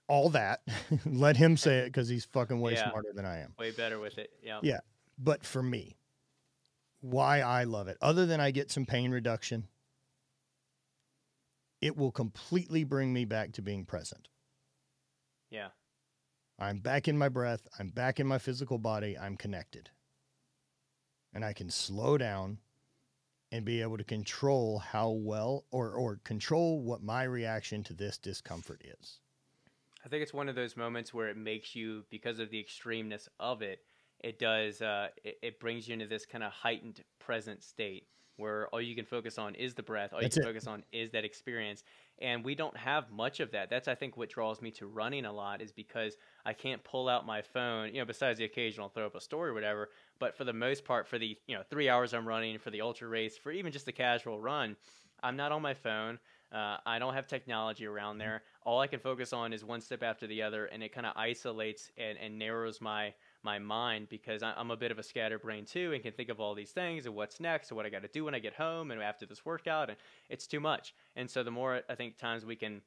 all that, let him say it because he's fucking way smarter than I am. Way better with it. Yeah. Yeah. But for me, why I love it, other than I get some pain reduction, it will completely bring me back to being present. Yeah. I'm back in my breath. I'm back in my physical body. I'm connected. And I can slow down and be able to control how well or control what my reaction to this discomfort is. I think it's one of those moments where it makes you, because of the extremeness of it, it does, it brings you into this kind of heightened present state where all you can focus on is the breath. All you can focus on is that experience. And we don't have much of that. That's, I think, what draws me to running a lot is because I can't pull out my phone, besides the occasional throw up a story or whatever. But for the most part, for the 3 hours I'm running, for the ultra race, for even just the casual run, I'm not on my phone. I don't have technology around there. All I can focus on is one step after the other, and it kind of isolates and narrows my mind because I'm a bit of a scatterbrain too and can think of all these things and what's next and what I got to do when I get home and after this workout, and it's too much. And so the more I think times we can,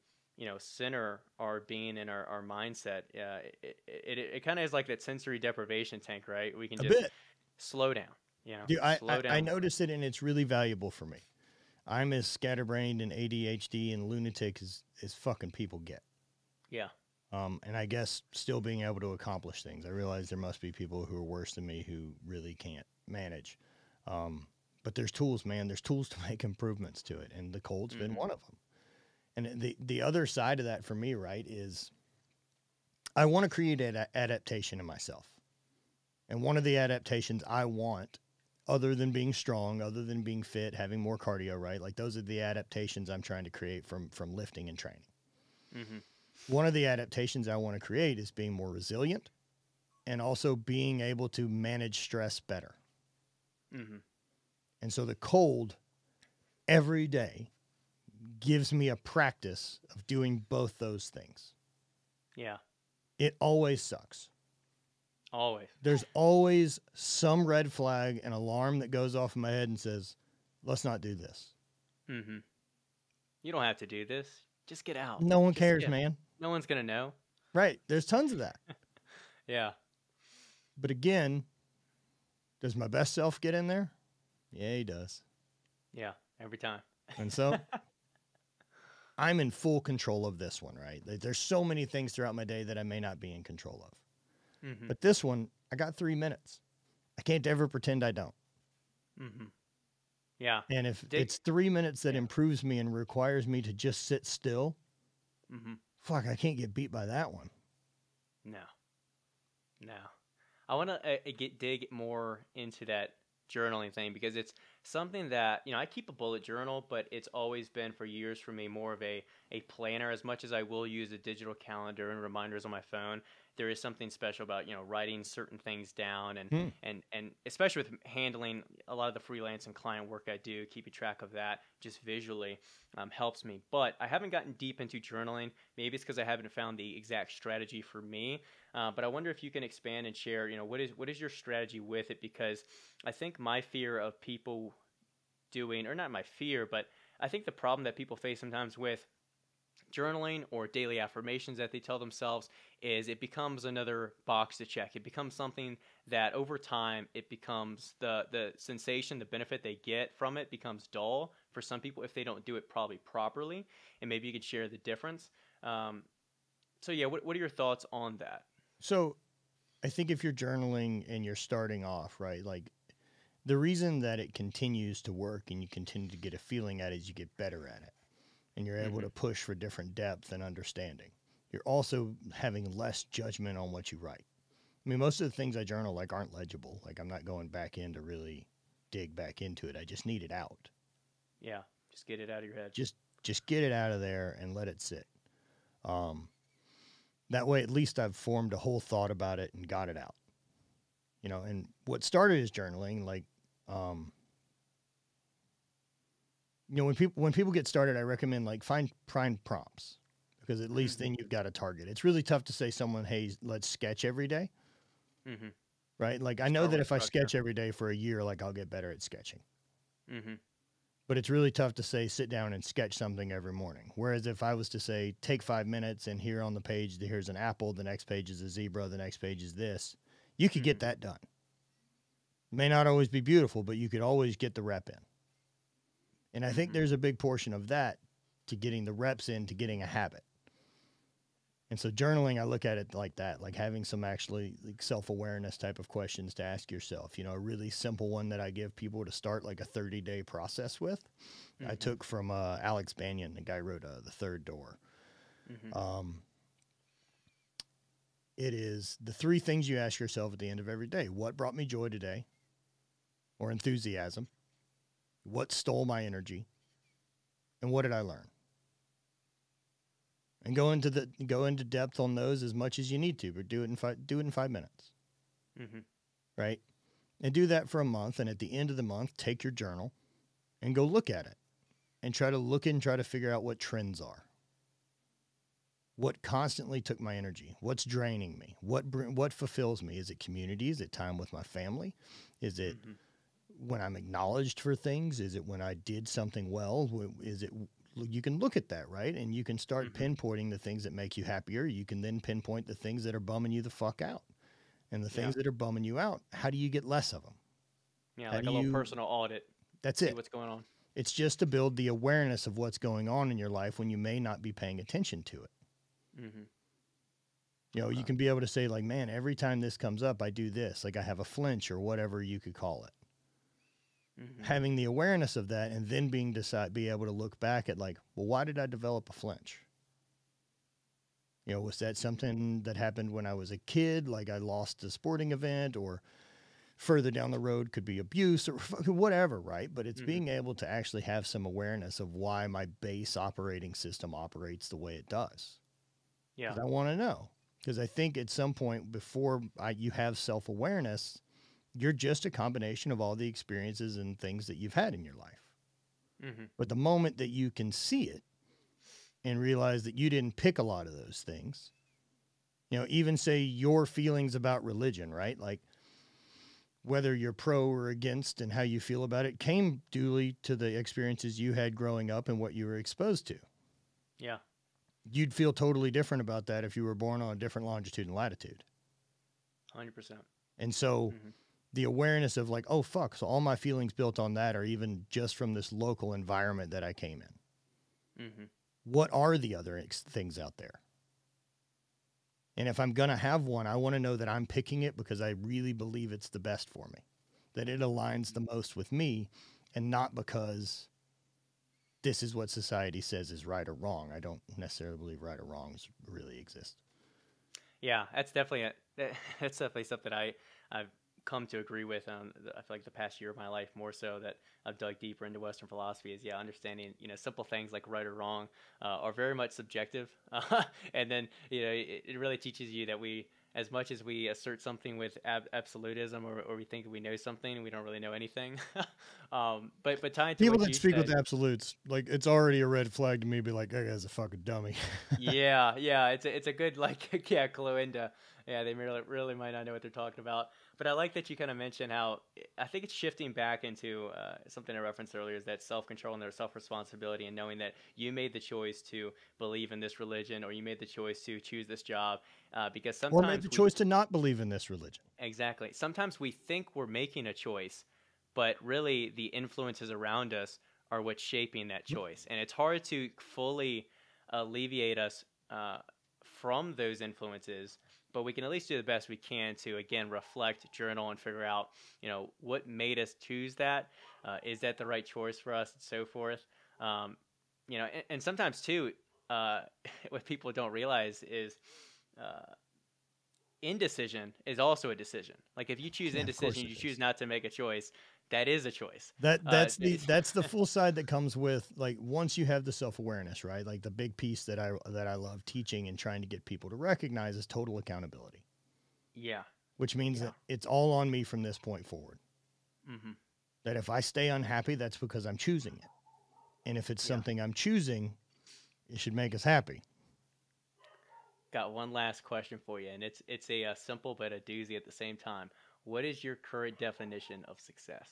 center our being and our mindset, it kind of is like that sensory deprivation tank, right? We can just slow down, Dude, I noticed it, and it's really valuable for me. I'm as scatterbrained and ADHD and lunatic as fucking people get. Yeah. And I guess still being able to accomplish things. I realize there must be people who are worse than me who really can't manage. But there's tools, man. There's tools to make improvements to it. And the cold's been one of them. And the other side of that for me, right, is I want to create an adaptation in myself. And one of the adaptations I want, other than being strong, other than being fit, having more cardio, right? Like those are the adaptations I'm trying to create from lifting and training. Mm-hmm. One of the adaptations I want to create is being more resilient and also being able to manage stress better. Mm-hmm. And so the cold every day gives me a practice of doing both those things. Yeah. It always sucks. Always. There's always some red flag, an alarm that goes off in my head and says, let's not do this. Mm-hmm. You don't have to do this. Just get out. No one cares, man. No one's going to know. Right. There's tons of that. Yeah. But again, does my best self get in there? Yeah, he does. Yeah, every time. And so I'm in full control of this one, right? There's so many things throughout my day that I may not be in control of. Mm-hmm. But this one, I got 3 minutes. I can't ever pretend I don't. Mm-hmm. Yeah. And if it's 3 minutes that improves me and requires me to just sit still, fuck, I can't get beat by that one. No. I want to dig more into that journaling thing, because it's something that, I keep a bullet journal, but it's always been for years for me more of a planner. As much as I will use a digital calendar and reminders on my phone, there is something special about, writing certain things down, and especially with handling a lot of the freelance and client work I do, keeping track of that just visually helps me. But I haven't gotten deep into journaling. Maybe it's because I haven't found the exact strategy for me. But I wonder if you can expand and share, what is your strategy with it? Because I think my fear of people doing, or not my fear, but I think the problem that people face sometimes with journaling or daily affirmations that they tell themselves is it becomes another box to check. It becomes something that over time, it becomes the sensation, the benefit they get from it becomes dull for some people if they don't do it probably properly. And maybe you could share the difference. So yeah, what are your thoughts on that? So I think if you're journaling and you're starting off, right, like the reason that it continues to work and you continue to get a feeling at it is you get better at it. And you're able to push for different depth and understanding. You're also having less judgment on what you write. I mean, most of the things I journal like aren't legible. Like I'm not going back in to really dig back into it. I just need it out. Yeah, just get it out of your head. Just get it out of there and let it sit. That way, at least I've formed a whole thought about it and got it out. And what started as journaling, like, when people get started, I recommend like find prime prompts, because at least then you've got a target. It's really tough to say someone, hey, let's sketch every day. Right? Like I know that if I sketch every day for a year, like I'll get better at sketching. But it's really tough to say, sit down and sketch something every morning. Whereas if I was to say, take 5 minutes and here on the page, here's an apple, the next page is a zebra, the next page is this, you could get that done. It may not always be beautiful, but you could always get the rep in. And I think there's a big portion of that to getting the reps in, to getting a habit. And so journaling, I look at it like that, like having some actually like self-awareness type of questions to ask yourself. A really simple one that I give people to start like a 30-day process with. I took from Alex Banyan, the guy who wrote The Third Door. It is the 3 things you ask yourself at the end of every day. What brought me joy today or enthusiasm? What stole my energy? And what did I learn? And go into depth on those as much as you need to, but do it in 5 minutes. Right? And do that for a month. And at the end of the month, take your journal and go look at it and try to figure out what trends are. What constantly took my energy? What's draining me? What fulfills me? Is it community? Is it time with my family? Is it when I'm acknowledged for things? Is it when I did something well? You can look at that, right? And you can start pinpointing the things that make you happier. You can then pinpoint the things that are bumming you the fuck out. And the things that are bumming you out, how do you get less of them? Yeah, like a little personal audit. That's see it. What's going on. It's just to build the awareness of what's going on in your life when you may not be paying attention to it. You can be able to say like, man, every time this comes up, I do this. Like I have a flinch or whatever you could call it. Having the awareness of that and then be able to look back at like, well, why did I develop a flinch? Was that something that happened when I was a kid? Like I lost a sporting event, or further down the road could be abuse or whatever, right? But it's being able to actually have some awareness of why my base operating system operates the way it does. Yeah. 'Cause I want to know. Because I think at some point before you have self-awareness, you're just a combination of all the experiences and things that you've had in your life. But the moment that you can see it and realize that you didn't pick a lot of those things, even say your feelings about religion, right? Like whether you're pro or against and how you feel about it came duly to the experiences you had growing up and what you were exposed to. Yeah. You'd feel totally different about that if you were born on a different longitude and latitude. 100%. And so the awareness of like, oh, fuck, so all my feelings built on that are even just from this local environment that I came in. What are the other things out there? And if I'm going to have one, I want to know that I'm picking it because I really believe it's the best for me, that it aligns the most with me, and not because this is what society says is right or wrong. I don't necessarily believe right or wrongs really exist. Yeah, that's definitely something I've come to agree with. I feel like the past year of my life, more so, that I've dug deeper into Western philosophy, is understanding simple things like right or wrong are very much subjective, and then it really teaches you that we, as much as we assert something with absolutism, or we think we know something, we don't really know anything. But tying to people what that you speak said, with absolutes, like, it's already a red flag to me. Be like, that guy's a fucking dummy. yeah, it's a good clue into, they really might not know what they're talking about. But I like that you kind of mentioned how I think it's shifting back into something I referenced earlier, is that self-control and their self-responsibility, and knowing that you made the choice to believe in this religion, or you made the choice to choose this job, because sometimes or made the choice to not believe in this religion. Exactly. Sometimes we think we're making a choice, but really the influences around us are what's shaping that choice. And it's hard to fully alleviate us from those influences, but we can at least do the best we can to, again, reflect, journal, and figure out, what made us choose that. Is that the right choice for us, and so forth. And sometimes too, what people don't realize is indecision is also a decision. Like, if you choose indecision, you choose not to make a choice, that is a choice. That's the full side that comes with, like, once you have the self-awareness, right? Like, the big piece that I love teaching and trying to get people to recognize is total accountability. Yeah. Which means that it's all on me from this point forward. That if I stay unhappy, that's because I'm choosing it. And if it's something I'm choosing, it should make us happy. Got one last question for you, and it's a simple but a doozy at the same time. What is your current definition of success?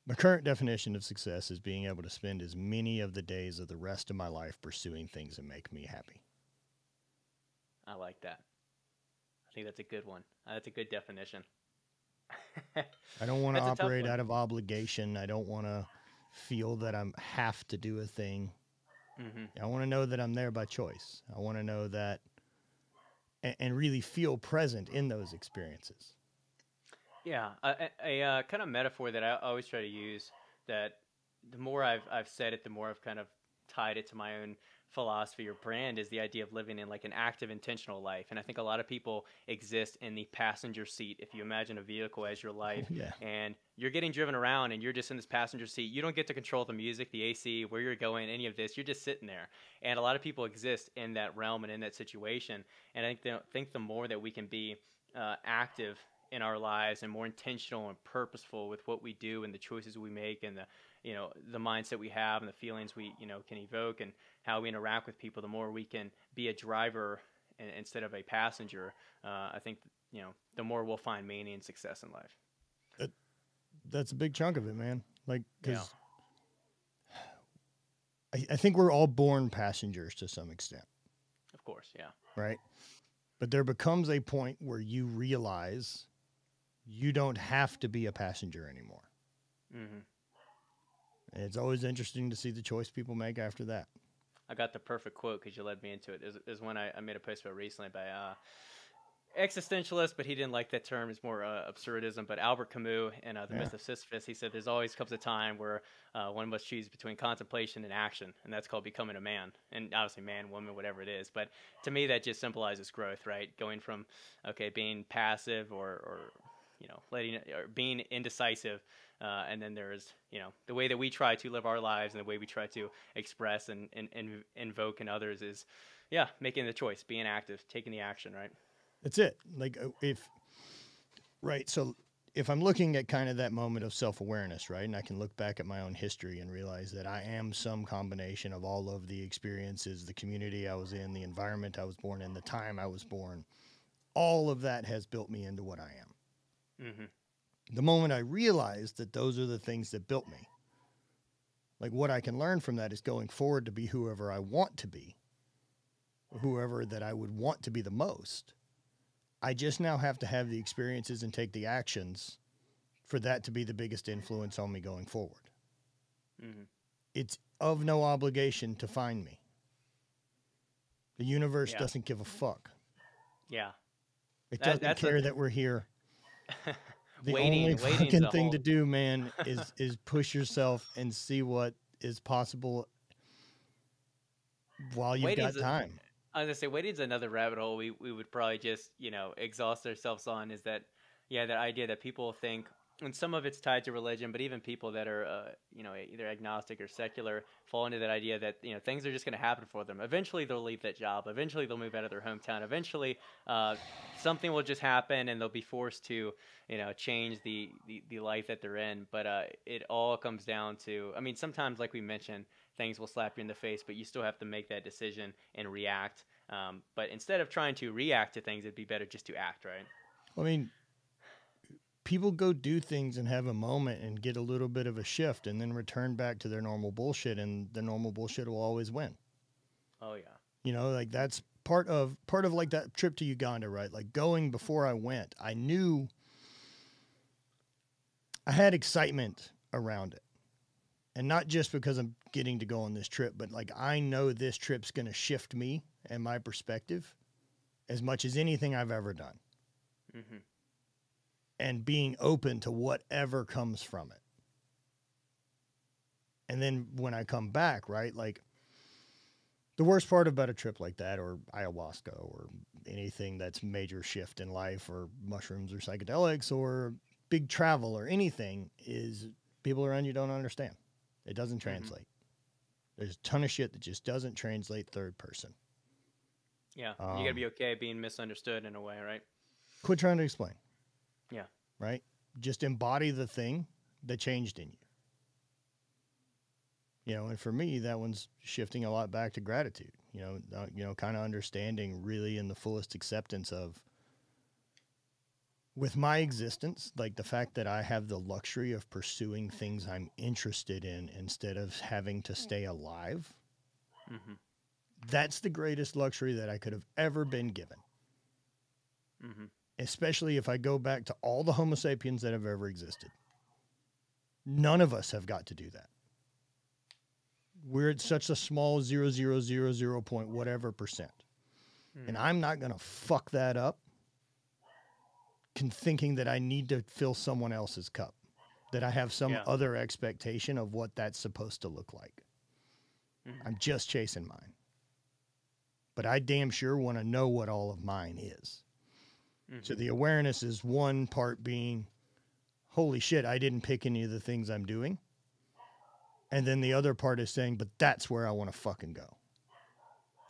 My current definition of success is being able to spend as many of the days of the rest of my life pursuing things that make me happy. I like that. I think that's a good one. That's a good definition. I don't want to operate out of obligation. I don't want to feel that I have to do a thing. I want to know that I'm there by choice. I want to know that and really feel present in those experiences. Yeah, a kind of metaphor that I always try to use, that the more I've said it, the more I've kind of tied it to my own philosophy or brand, is the idea of living in like an active, intentional life. And I think a lot of people exist in the passenger seat. If you imagine a vehicle as your life, and you're getting driven around and you're just in this passenger seat, you don't get to control the music, the AC, where you're going, any of this. You're just sitting there. And a lot of people exist in that realm and in that situation. And I think the more that we can be active in our lives and more intentional and purposeful with what we do and the choices we make, and the mindset we have and the feelings we can evoke and how we interact with people, the more we can be a driver instead of a passenger. I think the more we'll find meaning and success in life. That's a big chunk of it, man. Like, because I think we're all born passengers to some extent. Of course, yeah. Right? But there becomes a point where you realize you don't have to be a passenger anymore. And it's always interesting to see the choice people make after that. I got the perfect quote because you led me into it. There's one I made a post about recently by existentialist, but he didn't like that term. It's more absurdism. But Albert Camus in The Myth of Sisyphus, he said there's always comes a time where one must choose between contemplation and action, and that's called becoming a man. And obviously man, woman, whatever it is. But to me, that just symbolizes growth, right? Going from, being passive or being indecisive, and then there's the way that we try to live our lives and the way we try to express and invoke in others is making the choice, being active, taking the action, right? That's it. Like, so if I'm looking at kind of that moment of self-awareness, right, and I can look back at my own history and realize that I am some combination of all of the experiences, the community I was in, the environment I was born in, the time I was born, all of that has built me into what I am. The moment I realized that those are the things that built me, like, what I can learn from that is going forward to be whoever I want to be. whoever that I would want to be the most. I just now have to have the experiences and take the actions for that to be the biggest influence on me going forward. Mm-hmm. It's of no obligation to find me. The universe doesn't give a fuck. Yeah. It doesn't care that we're here. The waiting, only fucking thing to do, man, is push yourself and see what is possible while you've got time. I was going to say, waiting's another rabbit hole we would probably just, exhaust ourselves on, is that, that idea that people think, and some of it's tied to religion, but even people that are, either agnostic or secular fall into that idea that, things are just going to happen for them. Eventually they'll leave that job. Eventually they'll move out of their hometown. Eventually something will just happen and they'll be forced to, change the life that they're in. But it all comes down to, sometimes, like we mentioned, things will slap you in the face, but you still have to make that decision and react. But instead of trying to react to things, it'd be better just to act, right? People go do things and have a moment and get a little bit of a shift and then return back to their normal bullshit, and the normal bullshit will always win. Oh yeah. Like that's part of like that trip to Uganda, right? Like going before I went, I knew I had excitement around it. And not just because I'm getting to go on this trip, but like I know this trip's going to shift me and my perspective as much as anything I've ever done. Mm-hmm. And being open to whatever comes from it. And then when I come back, right, like the worst part about a trip like that, or ayahuasca, or anything that's major shift in life, or mushrooms or psychedelics, or big travel or anything, is people around you don't understand. It doesn't translate. Mm-hmm. There's a ton of shit that just doesn't translate third person. Yeah, you got to be okay being misunderstood in a way, right? Quit trying to explain. Yeah. Right? Just embody the thing that changed in you. And for me, that one's shifting a lot back to gratitude. Kind of understanding really in the fullest acceptance of, with my existence, like the fact that I have the luxury of pursuing things I'm interested in instead of having to stay alive. Mm-hmm. That's the greatest luxury that I could have ever been given. Mm-hmm. Especially if I go back to all the Homo sapiens that have ever existed. None of us have got to do that. We're at such a small 0.0000 point whatever percent. And I'm not going to fuck that up thinking that I need to fill someone else's cup, that I have some other expectation of what that's supposed to look like. Mm-hmm. I'm just chasing mine. But I damn sure want to know what all of mine is. Mm-hmm. So the awareness is one part being, holy shit, I didn't pick any of the things I'm doing. And then the other part is saying, but that's where I want to fucking go.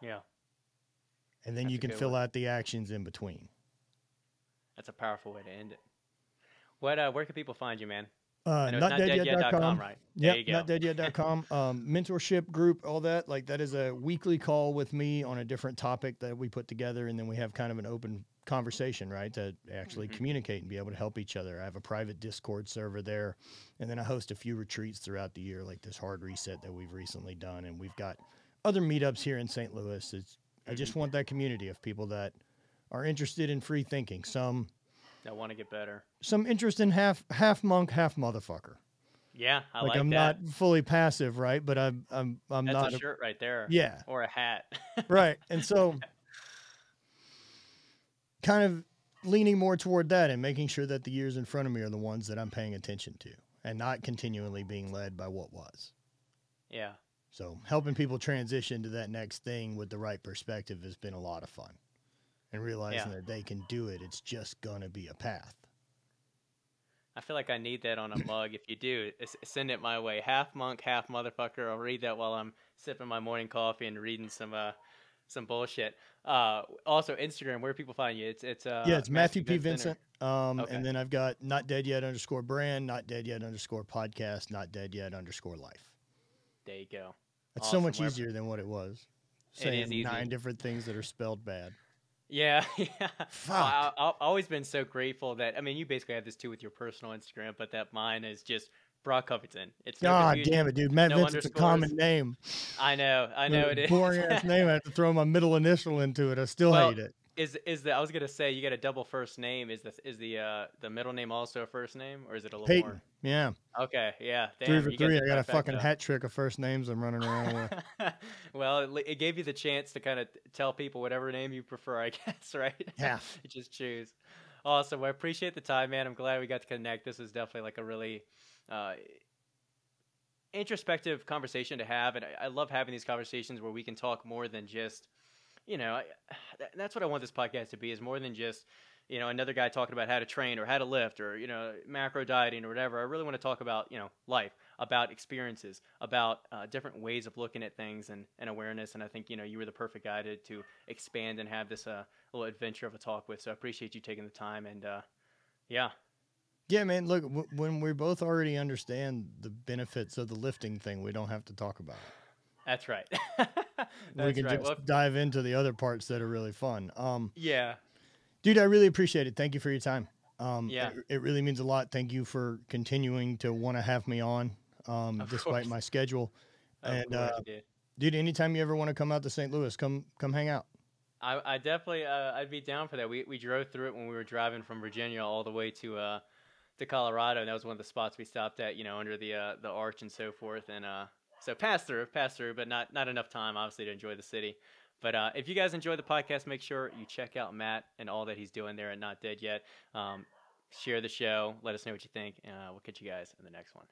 Yeah. And then that's you can fill out the actions in between. That's a powerful way to end it. Where can people find you, man? Notdeadyet.com, right? Yeah, notdeadyet.com. Mentorship group, all that. Like that is a weekly call with me on a different topic that we put together, and then we have kind of an open conversation, right, to actually communicate and be able to help each other. I have a private Discord server there, and then I host a few retreats throughout the year, like this hard reset that we've recently done, and we've got other meetups here in St. Louis. I just want that community of people that are interested in free thinking. Some that want to get better. Some interest in half monk, half motherfucker. Yeah, I like I'm that. not fully passive, right? But I'm That's not a shirt right there. Yeah, or a hat. Right, and so kind of leaning more toward that and making sure that the years in front of me are the ones that I'm paying attention to, and not continually being led by what was. Yeah. So helping people transition to that next thing with the right perspective has been a lot of fun. And realizing that they can do it. It's just going to be a path. I feel like I need that on a mug. If you do, send it my way. Half monk, half motherfucker. I'll read that while I'm sipping my morning coffee and reading some bullshit. Also, Instagram, where people find you? It's Matthew P. Vincent. Okay. And then I've got Not Dead Yet _brand, Not Dead Yet _podcast, Not Dead Yet _life. There you go. It's so much easier than what it was. Saying it is easy. 9 different things that are spelled bad. Yeah. Fuck. I've always been so grateful that, you basically have this too with your personal Instagram, but that mine is just Brock Covington. It's no God confusion, damn it, dude. Matt no Vincent's a common underscores. name. I know it is. Boring ass name. I have to throw my middle initial into it. I still Well, hate it. is the I was gonna say you got a double first name. Is the middle name also a first name, or is it a little Peyton. more? Yeah. Okay, yeah. Damn, 3 for you 3. got I got a the fucking trifecta. hat trick of first names I'm running around with. Well, it gave you the chance to kind of tell people whatever name you prefer, I guess, right? Yeah. You just choose. Awesome. Well, I appreciate the time, man. I'm glad we got to connect. This was definitely like a really introspective conversation to have, and I love having these conversations where we can talk more than just, that's what I want this podcast to be, is more than just, another guy talking about how to train or how to lift or, macro dieting or whatever. I really want to talk about, life, about experiences, about different ways of looking at things and awareness. And I think, you were the perfect guy to expand and have this little adventure of a talk with. So I appreciate you taking the time, and yeah. Yeah, man, look, when we both already understand the benefits of the lifting thing, we don't have to talk about it. That's right. We can just dive into the other parts that are really fun. Yeah. Dude, I really appreciate it. Thank you for your time. Yeah. It really means a lot. Thank you for continuing to want to have me on, despite my schedule. Of course, dude, anytime you ever want to come out to St. Louis, come hang out. I definitely, I'd be down for that. We drove through it when we were driving from Virginia all the way to Colorado, and that was one of the spots we stopped at, under the arch and so forth. And so pass through, but not enough time, obviously, to enjoy the city. But if you guys enjoy the podcast, make sure you check out Matt and all that he's doing there at Not Dead Yet. Share the show. Let us know what you think. And we'll catch you guys in the next one.